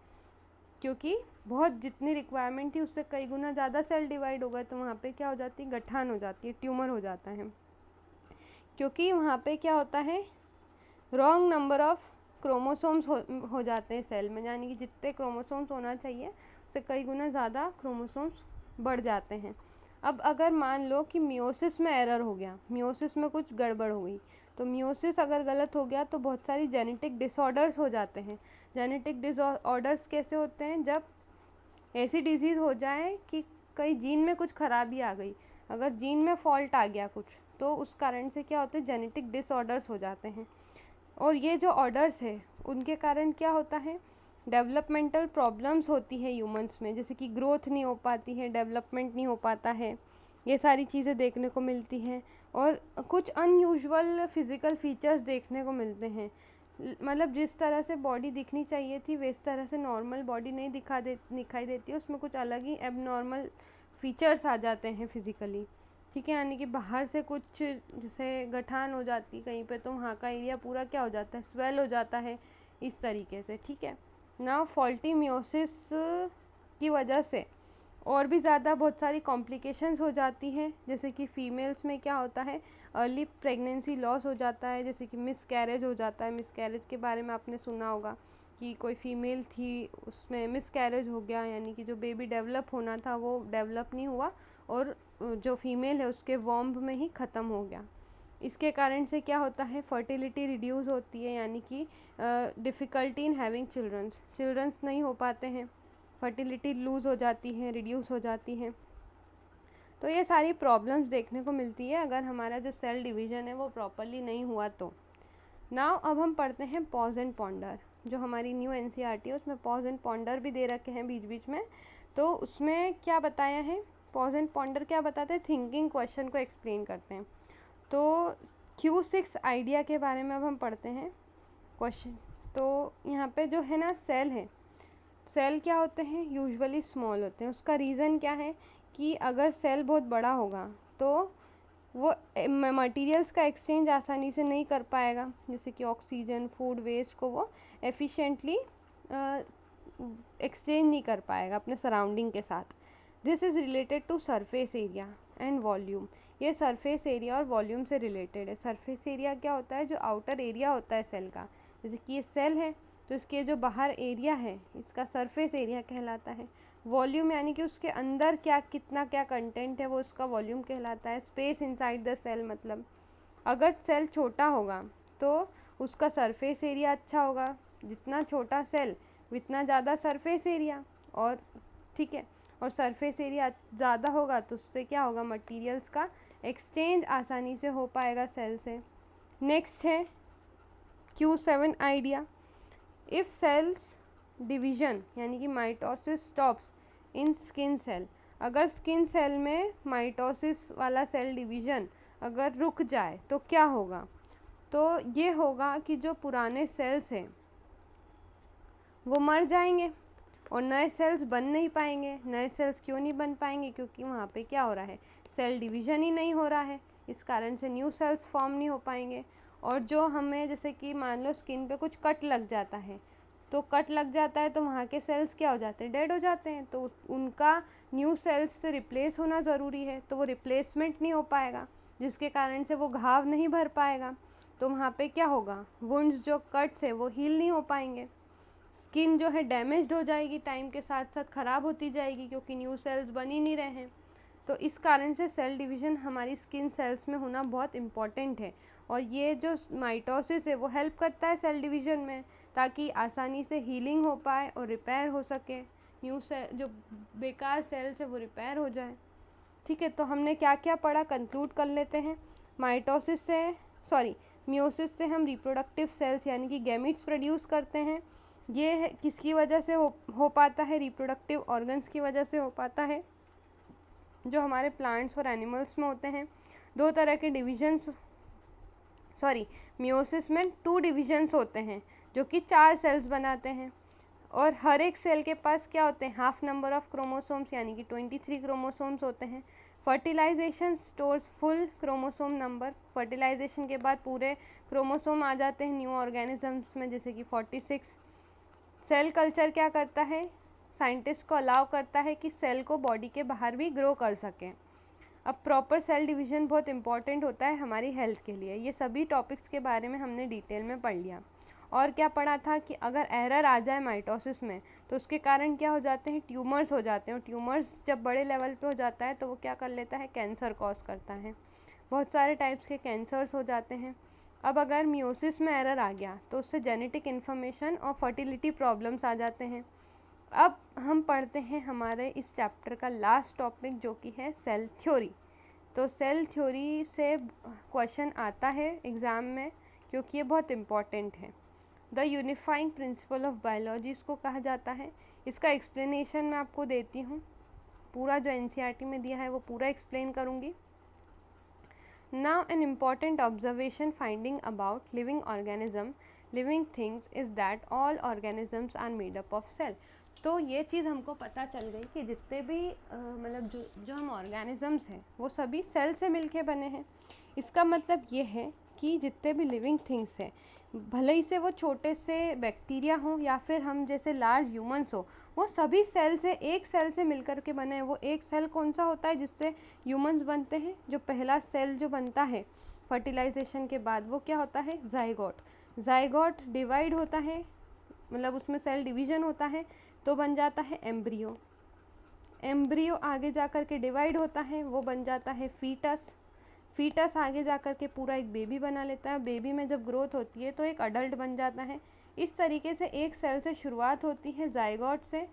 क्योंकि बहुत जितनी रिक्वायरमेंट थी उससे कई गुना ज़्यादा सेल डिवाइड हो गए, तो वहाँ पे क्या हो जाती है, गठान हो जाती है, ट्यूमर हो जाता है। क्योंकि वहाँ पे क्या होता है, रॉन्ग नंबर ऑफ क्रोमोसोम्स हो जाते हैं सेल में, यानी कि जितने क्रोमोसोम्स होना चाहिए उससे कई गुना ज़्यादा क्रोमोसोम्स बढ़ जाते हैं। अब अगर मान लो कि मियोसिस में एरर हो गया, मियोसिस में कुछ गड़बड़ हो गई, तो मियोसिस अगर गलत हो गया तो बहुत सारी जेनेटिक डिसऑर्डर्स हो जाते हैं। जेनेटिक डिसऑर्डर्स कैसे होते हैं, जब ऐसी डिजीज़ हो जाए कि कई जीन में कुछ खराबी आ गई, अगर जीन में फॉल्ट आ गया कुछ, तो उस कारण से क्या होते हैं, जेनेटिक डिसऑर्डर्स हो जाते हैं। और ये जो ऑर्डर्स है उनके कारण क्या होता है, डेवलपमेंटल प्रॉब्लम्स होती है ह्यूमंस में, जैसे कि ग्रोथ नहीं हो पाती है, डेवलपमेंट नहीं हो पाता है, ये सारी चीज़ें देखने को मिलती हैं। और कुछ अनयूजुअल फिज़िकल फीचर्स देखने को मिलते हैं, मतलब जिस तरह से बॉडी दिखनी चाहिए थी वैस तरह से नॉर्मल बॉडी नहीं दिखाई देती है, उसमें कुछ अलग ही एबनॉर्मल फीचर्स आ जाते हैं फिज़िकली, ठीक है। यानी कि बाहर से कुछ जैसे गठान हो जाती कहीं पे, तो वहाँ का एरिया पूरा क्या हो जाता है, स्वेल हो जाता है, इस तरीके से, ठीक है ना। फॉल्टी मियोसिस की वजह से और भी ज़्यादा बहुत सारी कॉम्प्लिकेशंस हो जाती हैं, जैसे कि फ़ीमेल्स में क्या होता है, अर्ली प्रेगनेंसी लॉस हो जाता है, जैसे कि मिसकैरेज हो जाता है। मिसकैरेज के बारे में आपने सुना होगा कि कोई फ़ीमेल थी, उसमें मिसकैरेज हो गया, यानी कि जो बेबी डेवलप होना था वो डेवलप नहीं हुआ और जो फीमेल है उसके वॉम्ब में ही ख़त्म हो गया। इसके कारण से क्या होता है, फर्टिलिटी रिड्यूस होती है, यानी कि डिफ़िकल्टी इन हैविंग चिल्ड्रंस नहीं हो पाते हैं, फर्टिलिटी लूज़ हो जाती है, रिड्यूस हो जाती है। तो ये सारी प्रॉब्लम्स देखने को मिलती है अगर हमारा जो सेल डिवीज़न है वो प्रॉपरली नहीं हुआ तो। नाउ अब हम पढ़ते हैं पॉज एंड पॉन्डर, जो हमारी न्यू एनसीईआरटी है उसमें पॉज एंड पॉन्डर भी दे रखे हैं बीच बीच में। तो उसमें क्या बताया है, पॉज एंड पॉन्डर क्या बताते हैं, थिंकिंग क्वेश्चन को एक्सप्लेन करते हैं। तो Q6 आइडिया के बारे में अब हम पढ़ते हैं क्वेश्चन। तो यहाँ पे जो है ना सेल है, सेल क्या होते हैं, यूजुअली स्मॉल होते हैं। उसका रीज़न क्या है कि अगर सेल बहुत बड़ा होगा तो वो मटेरियल्स का एक्सचेंज आसानी से नहीं कर पाएगा, जैसे कि ऑक्सीजन, फूड वेस्ट को वो एफिशिएंटली एक्सचेंज नहीं कर पाएगा अपने सराउंडिंग के साथ। This is related to surface area and volume. ये सरफेस एरिया और वॉल्यूम से रिलेटेड है। सरफेस एरिया क्या होता है, जो आउटर एरिया होता है सेल का, जैसे कि ये सेल है तो इसके जो बाहर एरिया है इसका सरफेस एरिया कहलाता है। वॉल्यूम यानी कि उसके अंदर क्या कितना क्या कंटेंट है वो उसका वॉल्यूम कहलाता है। स्पेस इनसाइड द सेल, मतलब अगर सेल छोटा होगा तो उसका सरफेस एरिया अच्छा होगा, जितना छोटा सेल उतना ज़्यादा सरफेस एरिया, और ठीक है, और सरफेस एरिया ज़्यादा होगा तो उससे क्या होगा, मटेरियल्स का एक्सचेंज आसानी से हो पाएगा सेल से। नेक्स्ट है Q7 idea, if sales division यानी कि mitosis stops in skin cell, अगर स्किन सेल में माइटोसिस वाला सेल डिवीज़न अगर रुक जाए तो क्या होगा, तो ये होगा कि जो पुराने सेल्स हैं वो मर जाएंगे और नए सेल्स बन नहीं पाएंगे। नए सेल्स क्यों नहीं बन पाएंगे, क्योंकि वहाँ पे क्या हो रहा है, सेल डिवीज़न ही नहीं हो रहा है, इस कारण से न्यू सेल्स फॉर्म नहीं हो पाएंगे। और जो हमें जैसे कि मान लो स्किन पे कुछ कट लग जाता है, तो कट लग जाता है तो वहाँ के सेल्स क्या हो जाते हैं, डेड हो जाते हैं, तो उनका न्यू सेल्स से रिप्लेस होना ज़रूरी है, तो वो रिप्लेसमेंट नहीं हो पाएगा, जिसके कारण से वो घाव नहीं भर पाएगा, तो वहाँ पे क्या होगा, वुंड्स जो कट्स है वो हील नहीं हो पाएंगे। स्किन जो है डैमेज्ड हो जाएगी, टाइम के साथ साथ ख़राब होती जाएगी, क्योंकि न्यू सेल्स बन ही नहीं रहे हैं। तो इस कारण से सेल डिवीज़न हमारी स्किन सेल्स में होना बहुत इम्पॉर्टेंट है। और ये जो माइटोसिस है वो हेल्प करता है सेल डिवीज़न में, ताकि आसानी से हीलिंग हो पाए और रिपेयर हो सके, न्यू सेल जो बेकार सेल्स है वो रिपेयर हो जाए। ठीक है, तो हमने क्या क्या पढ़ा, कंक्लूड कर लेते हैं। मियोसिस से हम रिप्रोडक्टिव सेल्स यानी कि गैमीट्स प्रोड्यूस करते हैं। ये किसकी वजह से हो पाता है, रिप्रोडक्टिव ऑर्गन्स की वजह से हो पाता है, जो हमारे प्लांट्स और एनिमल्स में होते हैं। दो तरह के डिविजन्स, मियोसिस में 2 डिविजन्स होते हैं जो कि 4 सेल्स बनाते हैं, और हर एक सेल के पास क्या होते हैं, हाफ नंबर ऑफ क्रोमोसोम्स यानी कि 23 क्रोमोसोम्स होते हैं। Fertilisation stores full chromosome number, fertilisation के बाद पूरे क्रोमोसोम आ जाते हैं न्यू ऑर्गेनिजम्स में, जैसे कि 46। सेल कल्चर क्या करता है, साइंटिस्ट को अलाउ करता है कि सेल को बॉडी के बाहर भी ग्रो कर सकें। अब प्रॉपर सेल डिवीज़न बहुत इंपॉर्टेंट होता है हमारी हेल्थ के लिए। ये सभी टॉपिक्स के बारे में हमने डिटेल में पढ़ लिया। और क्या पढ़ा था कि अगर एरर आ जाए माइटोसिस में तो उसके कारण क्या हो जाते हैं, ट्यूमर्स हो जाते हैं। और ट्यूमर्स जब बड़े लेवल पे हो जाता है तो वो क्या कर लेता है, कैंसर कॉज करता है। बहुत सारे टाइप्स के कैंसर्स हो जाते हैं। अब अगर मियोसिस में एरर आ गया तो उससे जेनेटिक इन्फॉर्मेशन और फर्टिलिटी प्रॉब्लम्स आ जाते हैं। अब हम पढ़ते हैं हमारे इस चैप्टर का लास्ट टॉपिक, जो कि है सेल थ्योरी। तो सेल थ्योरी से क्वेश्चन आता है एग्ज़ाम में, क्योंकि ये बहुत इम्पॉर्टेंट है। The unifying principle of biology इसको कहा जाता है। इसका एक्सप्लेनेशन मैं आपको देती हूँ, पूरा जो एनसीईआरटी में दिया है वो पूरा एक्सप्लेन करूँगी। Now an important observation finding about living organism, living things is that all organisms are made up of cell. तो ये चीज़ हमको पता चल गई कि जितने भी मतलब जो हम ऑर्गेनिजम्स हैं वो सभी सेल से मिलके बने हैं। इसका मतलब ये है कि जितने भी लिविंग थिंग्स हैं, भले ही से वो छोटे से बैक्टीरिया हों या फिर हम जैसे लार्ज ह्यूमंस हो, वो सभी सेल से, एक सेल से मिलकर के बने हैं। वो एक सेल कौन सा होता है जिससे ह्यूमंस बनते हैं, जो पहला सेल जो बनता है फर्टिलाइजेशन के बाद, वो क्या होता है, जाइगोट। जाइगोट डिवाइड होता है, मतलब उसमें सेल डिवीज़न होता है, तो बन जाता है एम्ब्रियो। एम्ब्रियो आगे जा कर के डिवाइड होता है, वो बन जाता है फीटस। फीटस आगे जा कर के पूरा एक बेबी बना लेता है। बेबी में जब ग्रोथ होती है तो एक अडल्ट बन जाता है। इस तरीके से एक सेल से शुरुआत होती है जाइगोट से,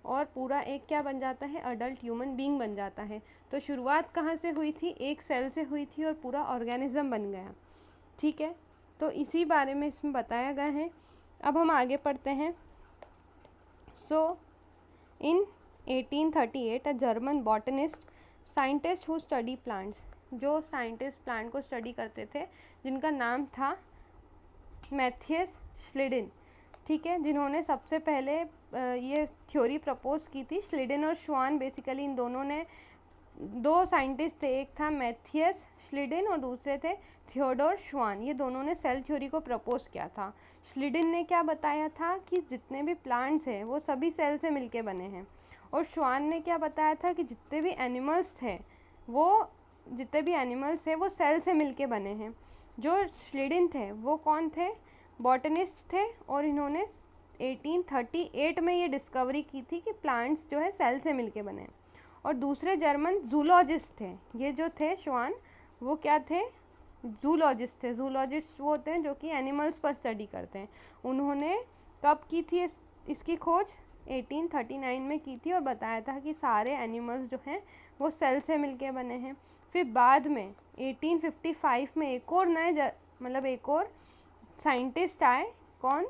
और पूरा एक क्या बन जाता है, अडल्ट ह्यूमन बीइंग बन जाता है। तो शुरुआत कहाँ से हुई थी, एक सेल से हुई थी और पूरा ऑर्गेनिज्म बन गया। ठीक है, तो इसी बारे में इसमें बताया गया है। अब हम आगे पढ़ते हैं। So, in 1838, a German botanist, scientist who study plants, जो साइंटिस्ट प्लांट को स्टडी करते थे, जिनका नाम था मैथियस श्लिडिन। ठीक है, जिन्होंने सबसे पहले ये थ्योरी प्रपोज की थी। श्लिडिन और श्वान, बेसिकली इन दोनों ने, दो साइंटिस्ट थे, एक था मैथियस श्लिडिन और दूसरे थे थियोडोर श्वान। ये दोनों ने सेल थ्योरी को प्रपोज किया था। श्लिडिन ने क्या बताया था कि जितने भी प्लांट्स हैं वो सभी सेल से मिलके बने हैं, और श्वान ने क्या बताया था कि जितने भी एनिमल्स थे वो सेल से मिलके बने हैं। जो श्लिडिन थे वो कौन थे, बॉटनिस्ट थे, और इन्होंने 1838 में ये डिस्कवरी की थी कि प्लांट्स जो है सेल से मिलके बने। और दूसरे जर्मन जूलॉजिस्ट थे। ये जो थे श्वान, वो क्या थे, जूलॉजिस्ट थे। जूलॉजिस्ट वो होते हैं जो कि एनिमल्स पर स्टडी करते हैं। उन्होंने कब की थी इसकी खोज, 1839 में की थी, और बताया था कि सारे एनिमल्स जो हैं वो सेल से मिलके बने हैं। फिर बाद में 1855 में एक और साइंटिस्ट आए। कौन,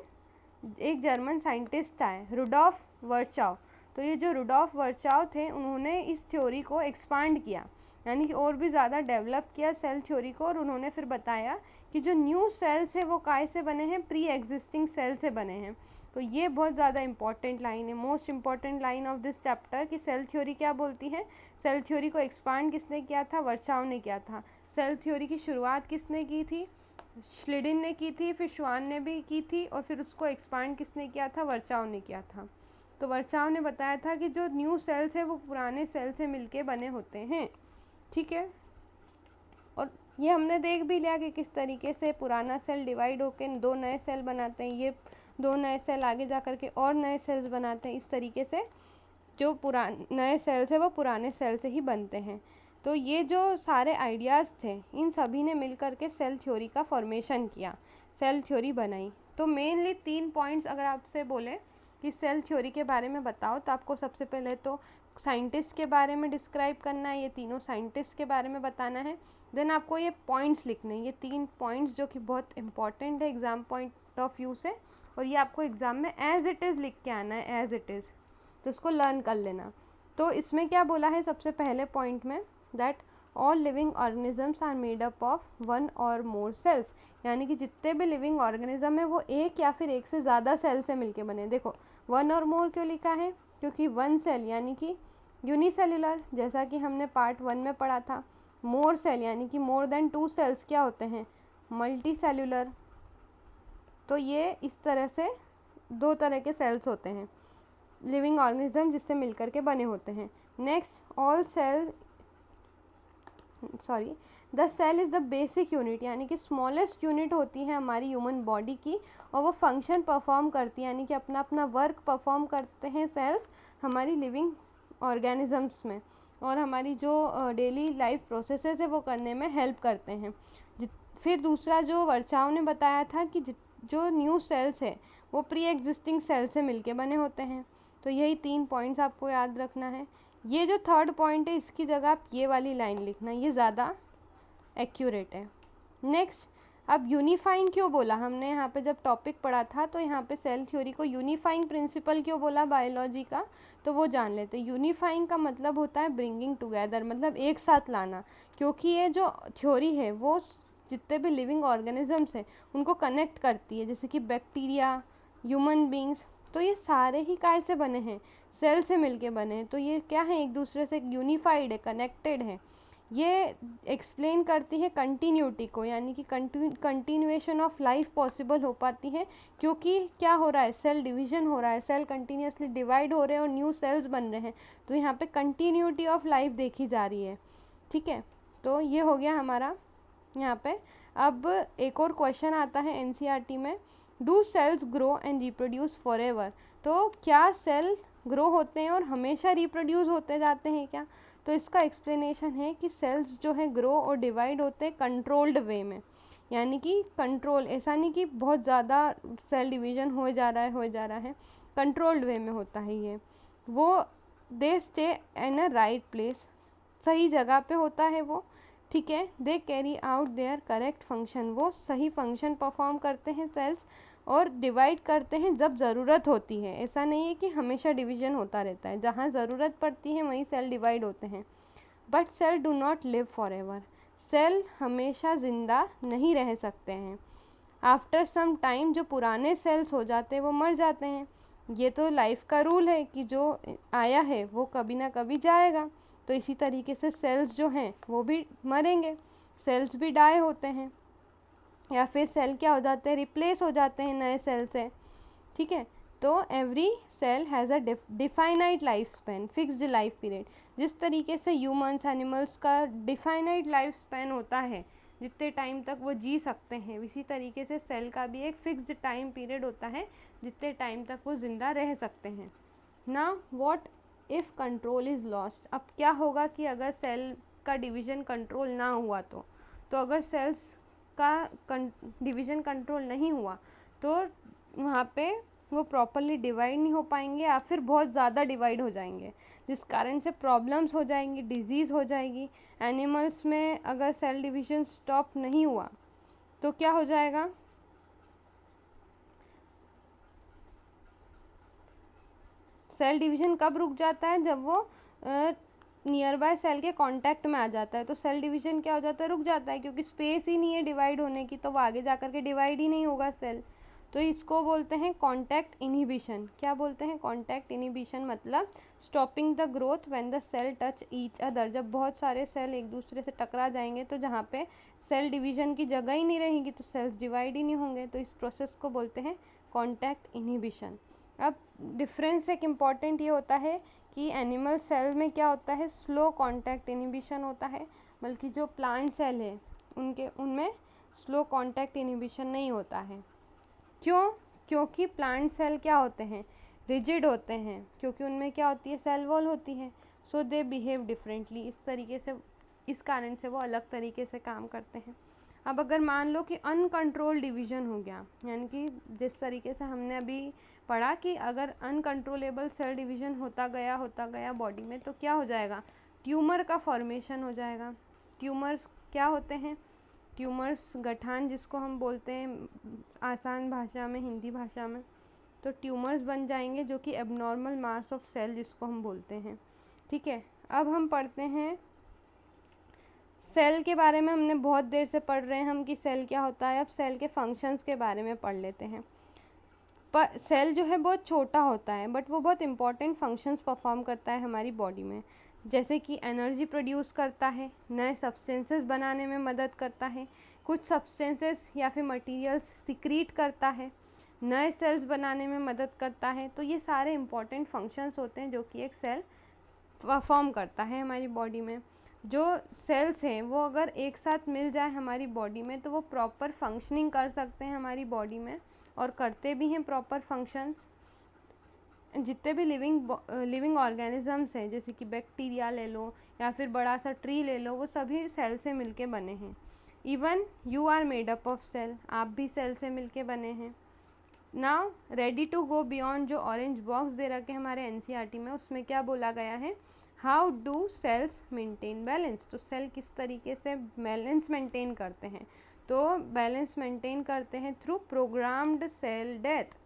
एक जर्मन साइंटिस्ट आए, रुडोल्फ वर्चाउ। तो ये जो रुडोल्फ वर्चाउ थे, उन्होंने इस थ्योरी को एक्सपांड किया, यानी कि और भी ज़्यादा डेवलप किया सेल थ्योरी को। और उन्होंने फिर बताया कि जो न्यू सेल्स है वो काय से बने हैं, प्री एग्जिस्टिंग सेल से बने हैं। तो ये बहुत ज़्यादा इंपॉर्टेंट लाइन है, most important line of this chapter, कि सेल थ्योरी क्या बोलती है। सेल थ्योरी को एक्सपांड किसने किया था, वर्चाउ ने किया था। सेल थ्योरी की शुरुआत किसने की थी, श्लिडिन ने की थी, फिर श्वान ने भी की थी, और फिर उसको एक्सपांड किसने किया था, वर्चाउ ने किया था। तो वर्चाउ ने बताया था कि जो न्यू सेल्स है वो पुराने सेल से मिलके बने होते हैं। ठीक है, और ये हमने देख भी लिया कि किस तरीके से पुराना सेल डिवाइड होकर दो नए सेल बनाते हैं। ये दो नए सेल आगे जा कर के और नए सेल्स बनाते हैं। इस तरीके से जो नए सेल्स है वो पुराने सेल से ही बनते हैं। तो ये जो सारे आइडियाज़ थे, इन सभी ने मिल कर के सेल थ्योरी का फॉर्मेशन किया, सेल थ्योरी बनाई। तो मेनली 3 पॉइंट्स अगर आपसे बोले कि सेल थ्योरी के बारे में बताओ, तो आपको सबसे पहले तो साइंटिस्ट के बारे में डिस्क्राइब करना है, ये तीनों साइंटिस्ट के बारे में बताना है। देन आपको ये पॉइंट्स लिखने हैं, ये 3 पॉइंट्स जो कि बहुत इंपॉर्टेंट है एग्ज़ाम पॉइंट ऑफ व्यू से, और ये आपको एग्ज़ाम में एज इट इज़ लिख के आना है, एज इट इज़। तो इसको लर्न कर लेना। तो इसमें क्या बोला है सबसे पहले पॉइंट में, that all living organisms are made up of 1 और मोर सेल्स, यानी कि जितने भी लिविंग ऑर्गेनिज्म है वो एक या फिर एक से ज़्यादा सेल से मिलके बने। देखो 1 और मोर क्यों लिखा है, क्योंकि 1 सेल यानी कि यूनिसेल्युलर, जैसा कि हमने पार्ट 1 में पढ़ा था। मोर सेल यानी कि मोर देन 2 सेल्स क्या होते हैं, मल्टी सेल्युलर। तो ये इस तरह से 2 तरह के सेल्स होते हैं लिविंग ऑर्गेनिज्म जिससे मिलकर के बने होते हैं। Next, the cell is the basic unit, यानी कि स्मॉलेस्ट यूनिट होती है हमारी ह्यूमन बॉडी की, और वो फंक्शन परफॉर्म करती है, यानी कि अपना अपना वर्क परफॉर्म करते हैं सेल्स हमारी लिविंग ऑर्गेनिजम्स में, और हमारी जो डेली लाइफ प्रोसेसेस है वो करने में हेल्प करते हैं। फिर दूसरा जो वर्चाओं ने बताया था कि जो न्यू सेल्स है वो प्री एग्जिस्टिंग सेल से मिलके बने होते हैं। तो यही 3 पॉइंट्स आपको याद रखना है। ये जो थर्ड पॉइंट है इसकी जगह आप ये वाली लाइन लिखना, ये ज़्यादा एक्यूरेट है। नेक्स्ट, अब यूनिफाइंग क्यों बोला हमने यहाँ पे, जब टॉपिक पढ़ा था तो यहाँ पे सेल थ्योरी को यूनिफाइंग प्रिंसिपल क्यों बोला बायोलॉजी का, तो वो जान लेते हैं। यूनिफाइंग का मतलब होता है ब्रिंगिंग टुगेदर, मतलब एक साथ लाना, क्योंकि ये जो थ्योरी है वो जितने भी लिविंग ऑर्गेनिजम्स हैं उनको कनेक्ट करती है, जैसे कि बैक्टीरिया, ह्यूमन बींग्स, तो ये सारे ही काय से बने हैं, सेल से मिलके बने हैं। तो ये क्या है, एक दूसरे से यूनिफाइड है, कनेक्टेड है। ये एक्सप्लेन करती है कंटिन्यूटी को, यानी कि कंटिन्यूएशन ऑफ लाइफ पॉसिबल हो पाती है, क्योंकि क्या हो रहा है, सेल डिवीजन हो रहा है, सेल कंटिन्यूसली डिवाइड हो रहे हैं और न्यू सेल्स बन रहे हैं, तो यहाँ पे कंटिन्यूटी ऑफ लाइफ देखी जा रही है। ठीक है, तो ये हो गया हमारा यहाँ पे। अब एक और क्वेश्चन आता है एनसीईआरटी में, do cells grow and reproduce forever, तो क्या सेल ग्रो होते हैं और हमेशा रिप्रोड्यूस होते जाते हैं क्या? तो इसका एक्सप्लेनेशन है कि सेल्स जो है ग्रो और डिवाइड होते हैं कंट्रोल्ड वे में, यानी कि कंट्रोल, ऐसा नहीं कि बहुत ज़्यादा सेल डिवीजन हो जा रहा है, कंट्रोल्ड वे में होता है ये। वो they stay in a right place, सही जगह पे होता है वो। ठीक है, they carry out their correct function, वो सही फंक्शन परफॉर्म करते हैं सेल्स, और डिवाइड करते हैं जब ज़रूरत होती है। ऐसा नहीं है कि हमेशा डिवीजन होता रहता है, जहाँ ज़रूरत पड़ती है वहीं सेल डिवाइड होते हैं। But cell do not live for ever, cell हमेशा ज़िंदा नहीं रह सकते हैं। आफ्टर सम टाइम, जो पुराने सेल्स हो जाते हैं वो मर जाते हैं। ये तो लाइफ का रूल है कि जो आया है वो कभी ना कभी जाएगा, तो इसी तरीके से सेल्स जो हैं वो भी मरेंगे, सेल्स भी डाई होते हैं, या फिर सेल क्या हो जाते हैं, रिप्लेस हो जाते हैं नए सेल से। ठीक है, तो every cell has a definite life span, fixed life period. जिस तरीके से ह्यूमंस, एनिमल्स का डिफाइनाइट लाइफ स्पैन होता है, जितने टाइम तक वो जी सकते हैं, इसी तरीके से सेल का भी एक फिक्स्ड टाइम पीरियड होता है जितने टाइम तक वो ज़िंदा रह सकते हैं। ना what if control is lost, अब क्या होगा कि अगर सेल का डिवीज़न कंट्रोल ना हुआ, तो अगर सेल्स का डिवीज़न कंट्रोल नहीं हुआ तो वहाँ पे वो प्रॉपरली डिवाइड नहीं हो पाएंगे, या फिर बहुत ज़्यादा डिवाइड हो जाएंगे, जिस कारण से प्रॉब्लम्स हो जाएंगी, डिजीज़ हो जाएगी। एनिमल्स में अगर सेल डिवीज़न स्टॉप नहीं हुआ तो क्या हो जाएगा, सेल डिवीज़न कब रुक जाता है, जब वो नियर बाय सेल के कांटेक्ट में आ जाता है, तो सेल डिवीज़न क्या हो जाता है, रुक जाता है, क्योंकि स्पेस ही नहीं है डिवाइड होने की, तो वो आगे जा कर के डिवाइड ही नहीं होगा सेल। तो इसको बोलते हैं कांटेक्ट इनहिबिशन। क्या बोलते हैं, कांटेक्ट इनहिबिशन, मतलब stopping the growth when the cell touch each other, जब बहुत सारे सेल एक दूसरे से टकरा जाएंगे तो जहाँ पे सेल डिवीज़न की जगह ही नहीं रहेगी तो सेल्स डिवाइड ही नहीं होंगे, तो इस प्रोसेस को बोलते हैं कांटेक्ट इनहिबिशन। अब डिफरेंस एक इम्पॉर्टेंट ये होता है कि एनिमल सेल में क्या होता है, स्लो कांटेक्ट इनहिबिशन होता है, बल्कि जो प्लांट सेल है उनमें स्लो कांटेक्ट इनहिबिशन नहीं होता है। क्यों? क्योंकि प्लांट सेल क्या होते हैं, रिजिड होते हैं, क्योंकि उनमें क्या होती है, सेल वॉल होती है, सो दे बिहेव डिफरेंटली, इस तरीके से, इस कारण से वो अलग तरीके से काम करते हैं। अब अगर मान लो कि अनकंट्रोल डिवीज़न हो गया, यानी कि जिस तरीके से हमने अभी पढ़ा कि अगर अनकंट्रोलेबल सेल डिवीज़न होता गया बॉडी में, तो क्या हो जाएगा, ट्यूमर का फॉर्मेशन हो जाएगा। ट्यूमर्स क्या होते हैं, ट्यूमर्स गठान जिसको हम बोलते हैं आसान भाषा में, हिंदी भाषा में, तो ट्यूमर्स बन जाएंगे जो कि एबनॉर्मल मास ऑफ सेल जिसको हम बोलते हैं। ठीक है, अब हम पढ़ते हैं सेल के बारे में, हमने बहुत देर से पढ़ रहे हैं हम कि सेल क्या होता है, अब सेल के फंक्शंस के बारे में पढ़ लेते हैं। पर सेल जो है बहुत छोटा होता है, बट वो बहुत इंपॉर्टेंट फंक्शंस परफॉर्म करता है हमारी बॉडी में, जैसे कि एनर्जी प्रोड्यूस करता है, नए सब्सटेंसेस बनाने में मदद करता है, कुछ सब्सटेंसेस या फिर मटेरियल्स सिक्रीट करता है, नए सेल्स बनाने में मदद करता है। तो ये सारे इंपॉर्टेंट फंक्शंस होते हैं जो कि एक सेल परफॉर्म करता है हमारी बॉडी में। जो सेल्स हैं वो अगर एक साथ मिल जाए हमारी बॉडी में तो वो प्रॉपर फंक्शनिंग कर सकते हैं हमारी बॉडी में, और करते भी हैं प्रॉपर फंक्शंस। जितने भी लिविंग ऑर्गेनिजम्स हैं, जैसे कि बैक्टीरिया ले लो या फिर बड़ा सा ट्री ले लो, वो सभी सेल से मिलके बने हैं। Even you are made up of cell, आप भी सेल से मिलके बने हैं। Now ready to go beyond, जो ऑरेंज बॉक्स दे रखे हमारे एनसीईआरटी में, उसमें क्या बोला गया है, how do cells maintain balance. तो सेल किस तरीके से बैलेंस मेंटेन करते हैं, तो बैलेंस मेंटेन करते हैं through programmed cell death.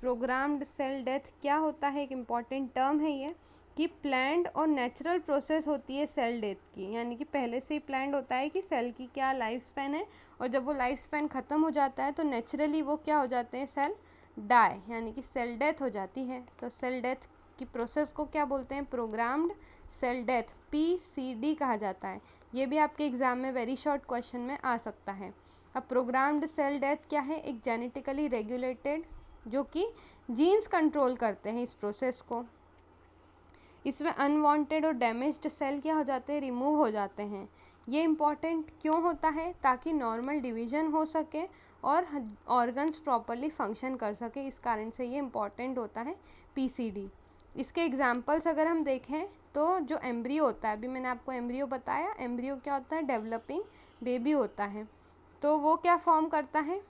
Programmed cell death क्या होता है, एक इम्पॉर्टेंट टर्म है ये, कि प्लान्ड और नेचुरल प्रोसेस होती है सेल डेथ की, यानी कि पहले से ही प्लान्ड होता है कि सेल की क्या लाइफ स्पैन है, और जब वो लाइफ स्पैन ख़त्म हो जाता है तो नेचुरली वो क्या हो जाते हैं, सेल डाई, यानी कि सेल डेथ हो जाती है। तो सेल डेथ की प्रोसेस को क्या बोलते हैं, प्रोग्राम्ड सेल डेथ, PCD कहा जाता है। ये भी आपके एग्ज़ाम में वेरी शॉर्ट क्वेश्चन में आ सकता है। अब प्रोग्राम्ड सेल डेथ क्या है, एक जेनेटिकली रेगुलेटेड, जो कि जीन्स कंट्रोल करते हैं इस प्रोसेस को। इसमें अनवांटेड और डैमेज्ड सेल क्या हो जाते हैं, रिमूव हो जाते हैं। ये इम्पॉर्टेंट क्यों होता है, ताकि नॉर्मल डिवीज़न हो सके और ऑर्गन्स प्रॉपरली फंक्शन कर सके, इस कारण से ये इम्पॉर्टेंट होता है PCD। इसके एग्जांपल्स अगर हम देखें तो जो एम्ब्रियो होता है, अभी मैंने आपको एम्ब्रियो बताया, एम्ब्रियो क्या होता है, डेवलपिंग बेबी होता है। तो वो क्या फॉर्म करता है,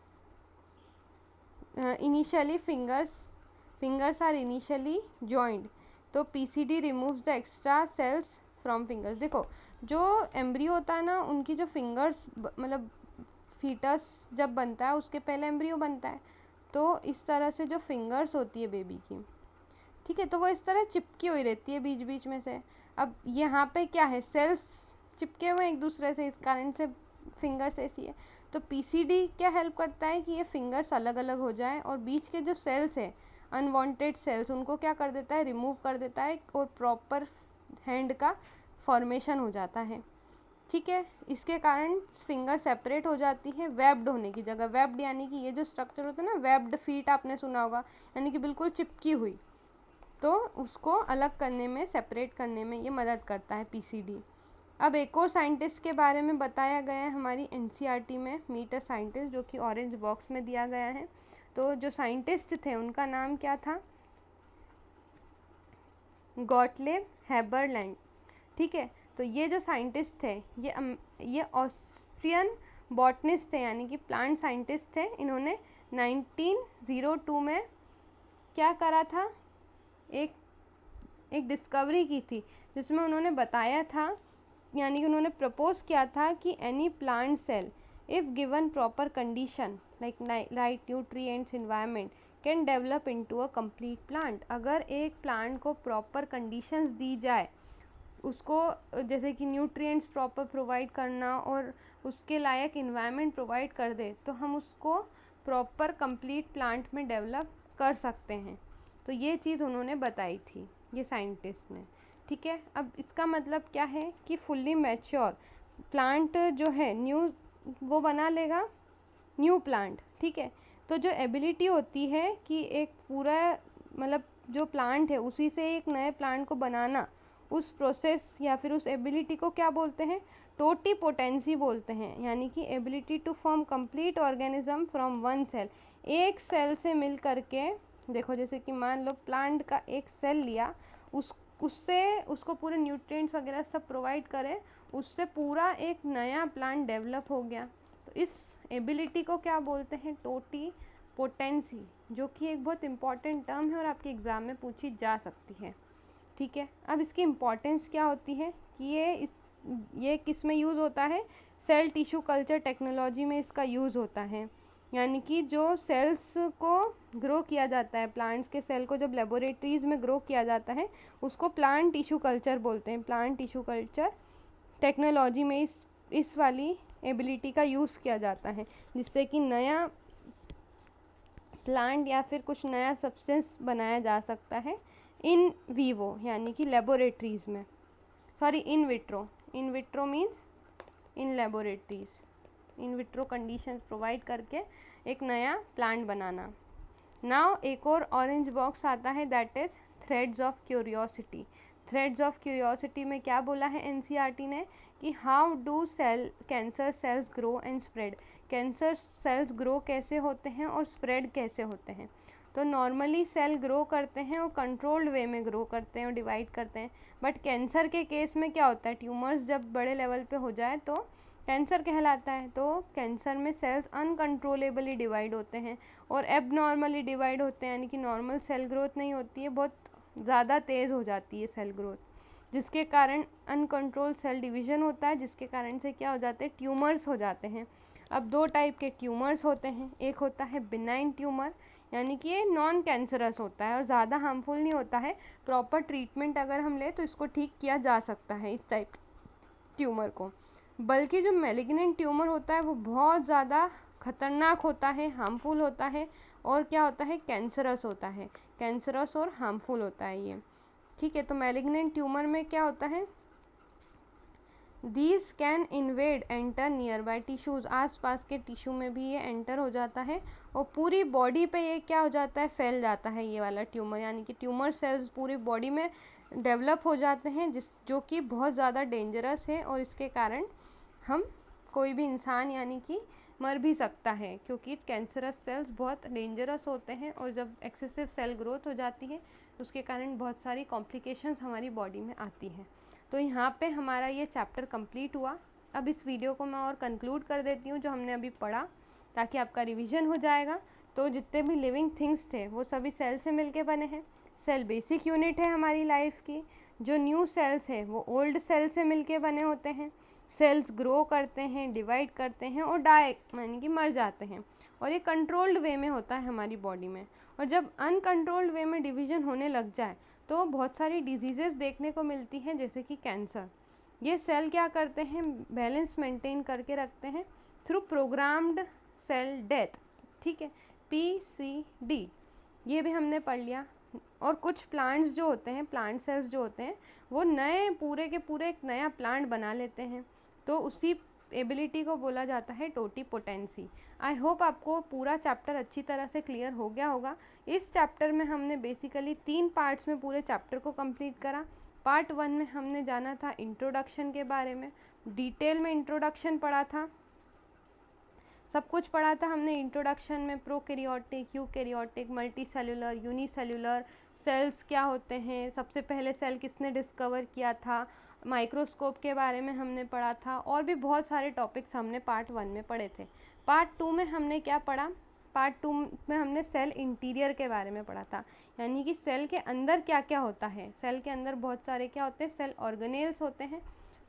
initially fingers are initially joined, तो PCD removes the extra cells from fingers. देखो जो एम्ब्रियो होता है ना, उनकी जो फिंगर्स, मतलब फीटस जब बनता है उसके पहले एम्ब्रियो बनता है, तो इस तरह से जो फिंगर्स होती है बेबी की, ठीक है, तो वो इस तरह चिपकी हुई रहती है बीच बीच में से। अब यहाँ पे क्या है, सेल्स चिपके हुए एक दूसरे से, इस कारण से फिंगर्स ऐसी है। तो PCD क्या हेल्प करता है कि ये फिंगर्स अलग अलग हो जाए, और बीच के जो सेल्स है, अनवांटेड सेल्स, उनको क्या कर देता है, रिमूव कर देता है, और प्रॉपर हैंड का फॉर्मेशन हो जाता है। ठीक है, इसके कारण फिंगर सेपरेट हो जाती है वेब्ड होने की जगह। वेब्ड यानी कि ये जो स्ट्रक्चर होता है ना, वेब्ड फीट आपने सुना होगा, यानी कि बिल्कुल चिपकी हुई, तो उसको अलग करने में, सेपरेट करने में ये मदद करता है PCD। अब एक और साइंटिस्ट के बारे में बताया गया है हमारी NCERT में, मीट अ साइंटिस्ट, जो कि ऑरेंज बॉक्स में दिया गया है। तो जो साइंटिस्ट थे उनका नाम क्या था, गॉटलेब हेबरलैंड। ठीक है, तो ये जो साइंटिस्ट थे ये ऑस्ट्रियन बॉटनिस्ट थे, यानी कि प्लांट साइंटिस्ट थे। इन्होंने 1902 में क्या करा था, एक डिस्कवरी की थी, जिसमें उन्होंने बताया था, यानी कि उन्होंने प्रपोज किया था कि any plant cell if given proper condition like right nutrients environment can develop into a complete plant. अगर एक प्लांट को प्रॉपर कंडीशंस दी जाए, उसको जैसे कि न्यूट्रिएंट्स प्रॉपर प्रोवाइड करना और उसके लायक इन्वायरमेंट प्रोवाइड कर दे, तो हम उसको प्रॉपर कंप्लीट प्लांट में डेवलप कर सकते हैं। तो ये चीज़ उन्होंने बताई थी, ये साइंटिस्ट ने। ठीक है, अब इसका मतलब क्या है कि फुल्ली मैच्योर प्लांट जो है, न्यू वो बना लेगा न्यू प्लांट। ठीक है, तो जो एबिलिटी होती है कि एक पूरा, मतलब जो प्लांट है उसी से एक नए प्लांट को बनाना, उस प्रोसेस या फिर उस एबिलिटी को क्या बोलते हैं, टोटीपोटेंसी बोलते हैं। यानी कि ability to form complete organism from one cell, एक सेल से मिल करके, देखो जैसे कि मान लो प्लांट का एक सेल लिया, उससे उसको पूरे न्यूट्रिएंट्स वगैरह सब प्रोवाइड करे, उससे पूरा एक नया प्लांट डेवलप हो गया। तो इस एबिलिटी को क्या बोलते हैं, टोटीपोटेंसी, जो कि एक बहुत इंपॉर्टेंट टर्म है और आपके एग्ज़ाम में पूछी जा सकती है। ठीक है, अब इसकी इम्पॉर्टेंस क्या होती है कि ये किस में यूज़ होता है, सेल टिश्यू कल्चर टेक्नोलॉजी में इसका यूज़ होता है। यानी कि जो सेल्स को ग्रो किया जाता है, प्लांट्स के सेल को जब लेबोरेटरीज़ में ग्रो किया जाता है, उसको प्लांट टिश्यू कल्चर बोलते हैं। प्लांट टिश्यू कल्चर टेक्नोलॉजी में इस वाली एबिलिटी का यूज़ किया जाता है, जिससे कि नया प्लांट या फिर कुछ नया सब्सटेंस बनाया जा सकता है इन वीवो यानी कि लेबोरेटरीज़ में, sorry in vitro, in vitro means in laboratories, in vitro conditions provide करके एक नया प्लांट बनाना। नाउ एक और ऑरेंज बॉक्स आता है that is threads of curiosity. Threads of curiosity में क्या बोला है एनसीईआरटी ने कि how do cancer cells grow and spread, cancer cells grow कैसे होते हैं और स्प्रेड कैसे होते हैं। तो नॉर्मली सेल ग्रो करते हैं और कंट्रोल्ड वे में ग्रो करते हैं और डिवाइड करते हैं, बट कैंसर के केस में क्या होता है, ट्यूमर्स जब बड़े लेवल पे हो जाए तो कैंसर कहलाता है। तो कैंसर में सेल्स अनकंट्रोलेबली डिवाइड होते हैं और एबनॉर्मली डिवाइड होते हैं, यानी कि नॉर्मल सेल ग्रोथ नहीं होती है, बहुत ज़्यादा तेज़ हो जाती है सेल ग्रोथ, जिसके कारण अनकंट्रोल सेल डिवीज़न होता है, जिसके कारण से क्या हो जाते हैं, ट्यूमर्स हो जाते हैं। अब दो टाइप के ट्यूमर्स होते हैं, एक होता है बिनाइन ट्यूमर यानी कि ये नॉन कैंसरस होता है और ज़्यादा हार्मफुल नहीं होता है, प्रॉपर ट्रीटमेंट अगर हम ले तो इसको ठीक किया जा सकता है इस टाइप ट्यूमर को। बल्कि जो मैलिग्नेंट ट्यूमर होता है वो बहुत ज़्यादा खतरनाक होता है, हार्मफुल होता है और क्या होता है, कैंसरस होता है, कैंसरस और हार्मफुल होता है ये, ठीक है। तो मैलिग्नेंट ट्यूमर में क्या होता है, these can invade enter near by tissues, आसपास के टिश्यू में भी ये एंटर हो जाता है और पूरी बॉडी पे ये क्या हो जाता है, फैल जाता है ये वाला ट्यूमर, यानी कि ट्यूमर सेल्स पूरी बॉडी में डेवलप हो जाते हैं, जो कि बहुत ज़्यादा डेंजरस है और इसके कारण हम कोई भी इंसान यानी कि मर भी सकता है, क्योंकि कैंसरस सेल्स बहुत डेंजरस होते हैं और जब एक्सेसिव सेल ग्रोथ हो जाती है उसके कारण बहुत सारी कॉम्प्लिकेशंस हमारी बॉडी में आती हैं। तो यहाँ पे हमारा ये चैप्टर कंप्लीट हुआ। अब इस वीडियो को मैं और कंक्लूड कर देती हूँ जो हमने अभी पढ़ा, ताकि आपका रिवीजन हो जाएगा। तो जितने भी लिविंग थिंग्स थे वो सभी सेल से मिलके बने हैं। सेल बेसिक यूनिट है हमारी लाइफ की। जो न्यू सेल्स हैं वो ओल्ड सेल से मिलके बने होते हैं। सेल्स ग्रो करते हैं, डिवाइड करते हैं और डाई यानी कि मर जाते हैं, और ये कंट्रोल्ड वे में होता है हमारी बॉडी में। और जब अनकंट्रोल्ड वे में डिवीज़न होने लग जाए तो बहुत सारी डिजीज़ेस देखने को मिलती हैं, जैसे कि कैंसर। ये सेल क्या करते हैं, बैलेंस मेंटेन करके रखते हैं थ्रू प्रोग्राम्ड सेल डेथ, ठीक है, PCD, ये भी हमने पढ़ लिया। और कुछ प्लांट्स जो होते हैं, प्लांट सेल्स जो होते हैं, वो नए पूरे के पूरे एक नया प्लांट बना लेते हैं, तो उसी एबिलिटी को बोला जाता है टोटीपोटेंसी। आई होप आपको पूरा चैप्टर अच्छी तरह से क्लियर हो गया होगा। इस चैप्टर में हमने बेसिकली 3 पार्ट्स में पूरे चैप्टर को कंप्लीट करा। पार्ट 1 में हमने जाना था इंट्रोडक्शन के बारे में, डिटेल में इंट्रोडक्शन पढ़ा था, सब कुछ पढ़ा था हमने इंट्रोडक्शन में। Prokaryotic, eukaryotic, multicellular, unicellular cells क्या होते हैं, सबसे पहले सेल किसने डिस्कवर किया था, माइक्रोस्कोप के बारे में हमने पढ़ा था, और भी बहुत सारे टॉपिक्स हमने पार्ट 1 में पढ़े थे। पार्ट 2 में हमने क्या पढ़ा, पार्ट 2 में हमने सेल इंटीरियर के बारे में पढ़ा था, यानी कि सेल के अंदर क्या क्या होता है। सेल के अंदर बहुत सारे क्या होते हैं, सेल ऑर्गेनेल्स होते हैं।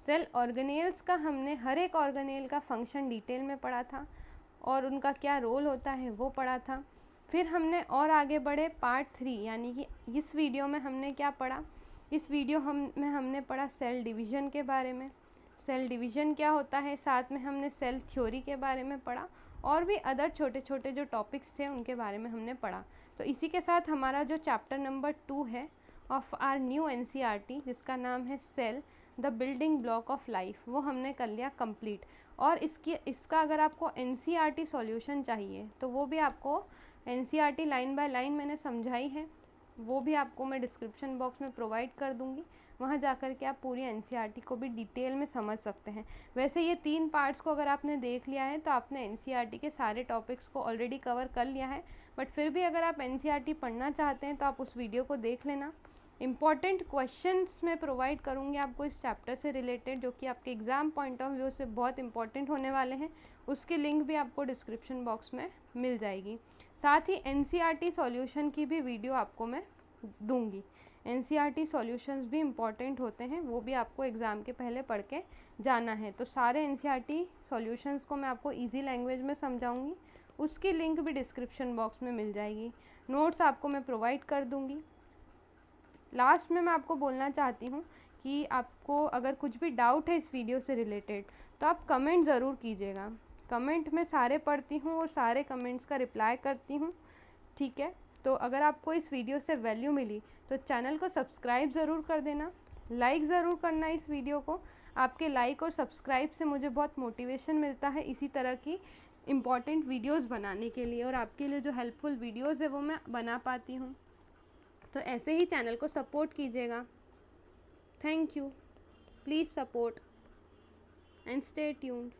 सेल ऑर्गेनेल्स का हमने हर एक ऑर्गेनेल का फंक्शन डिटेल में पढ़ा था और उनका क्या रोल होता है वो पढ़ा था। फिर हमने और आगे बढ़े पार्ट 3, यानी कि इस वीडियो में हमने क्या पढ़ा, इस वीडियो में हमने पढ़ा सेल डिवीज़न के बारे में। सेल डिवीज़न क्या होता है, साथ में हमने सेल थ्योरी के बारे में पढ़ा, और भी अदर छोटे छोटे जो टॉपिक्स थे उनके बारे में हमने पढ़ा। तो इसी के साथ हमारा जो चैप्टर नंबर 2 है ऑफ आर न्यू NCERT, जिसका नाम है cell the building block of life, वो हमने कर लिया कंप्लीट। और इसका अगर आपको NCERT सॉल्यूशन चाहिए तो वो भी आपको NCERT लाइन बाय लाइन मैंने समझाई है, वो भी आपको मैं डिस्क्रिप्शन बॉक्स में प्रोवाइड कर दूंगी। वहाँ जाकर के आप पूरी NCERT को भी डिटेल में समझ सकते हैं। वैसे ये 3 पार्ट्स को अगर आपने देख लिया है तो आपने NCERT के सारे टॉपिक्स को ऑलरेडी कवर कर लिया है, बट फिर भी अगर आप NCERT पढ़ना चाहते हैं तो आप उस वीडियो को देख लेना। इम्पॉर्टेंट क्वेश्चंस मैं प्रोवाइड करूँगी आपको इस चैप्टर से रिलेटेड, जो कि आपके एग्ज़ाम पॉइंट ऑफ व्यू से बहुत इंपॉर्टेंट होने वाले हैं। उसकी लिंक भी आपको डिस्क्रिप्शन बॉक्स में मिल जाएगी। साथ ही NCERT सॉल्यूशन की भी वीडियो आपको मैं दूंगी। NCERT सॉल्यूशंस भी इम्पॉर्टेंट होते हैं, वो भी आपको एग्ज़ाम के पहले पढ़ के जाना है। तो सारे NCERT सॉल्यूशंस को मैं आपको ईजी लैंग्वेज में समझाऊंगी, उसकी लिंक भी डिस्क्रिप्शन बॉक्स में मिल जाएगी। नोट्स आपको मैं प्रोवाइड कर दूँगी। लास्ट में मैं आपको बोलना चाहती हूँ कि आपको अगर कुछ भी डाउट है इस वीडियो से रिलेटेड तो आप कमेंट ज़रूर कीजिएगा। कमेंट मैं सारे पढ़ती हूँ और सारे कमेंट्स का रिप्लाई करती हूँ, ठीक है, तो अगर आपको इस वीडियो से वैल्यू मिली तो चैनल को सब्सक्राइब ज़रूर कर देना, लाइक ज़रूर करना इस वीडियो को। आपके लाइक और सब्सक्राइब से मुझे बहुत मोटिवेशन मिलता है इसी तरह की इम्पॉर्टेंट वीडियोस बनाने के लिए, और आपके लिए जो हेल्पफुल वीडियोस है वो मैं बना पाती हूँ। तो ऐसे ही चैनल को सपोर्ट कीजिएगा। Thank you, please support and stay tuned.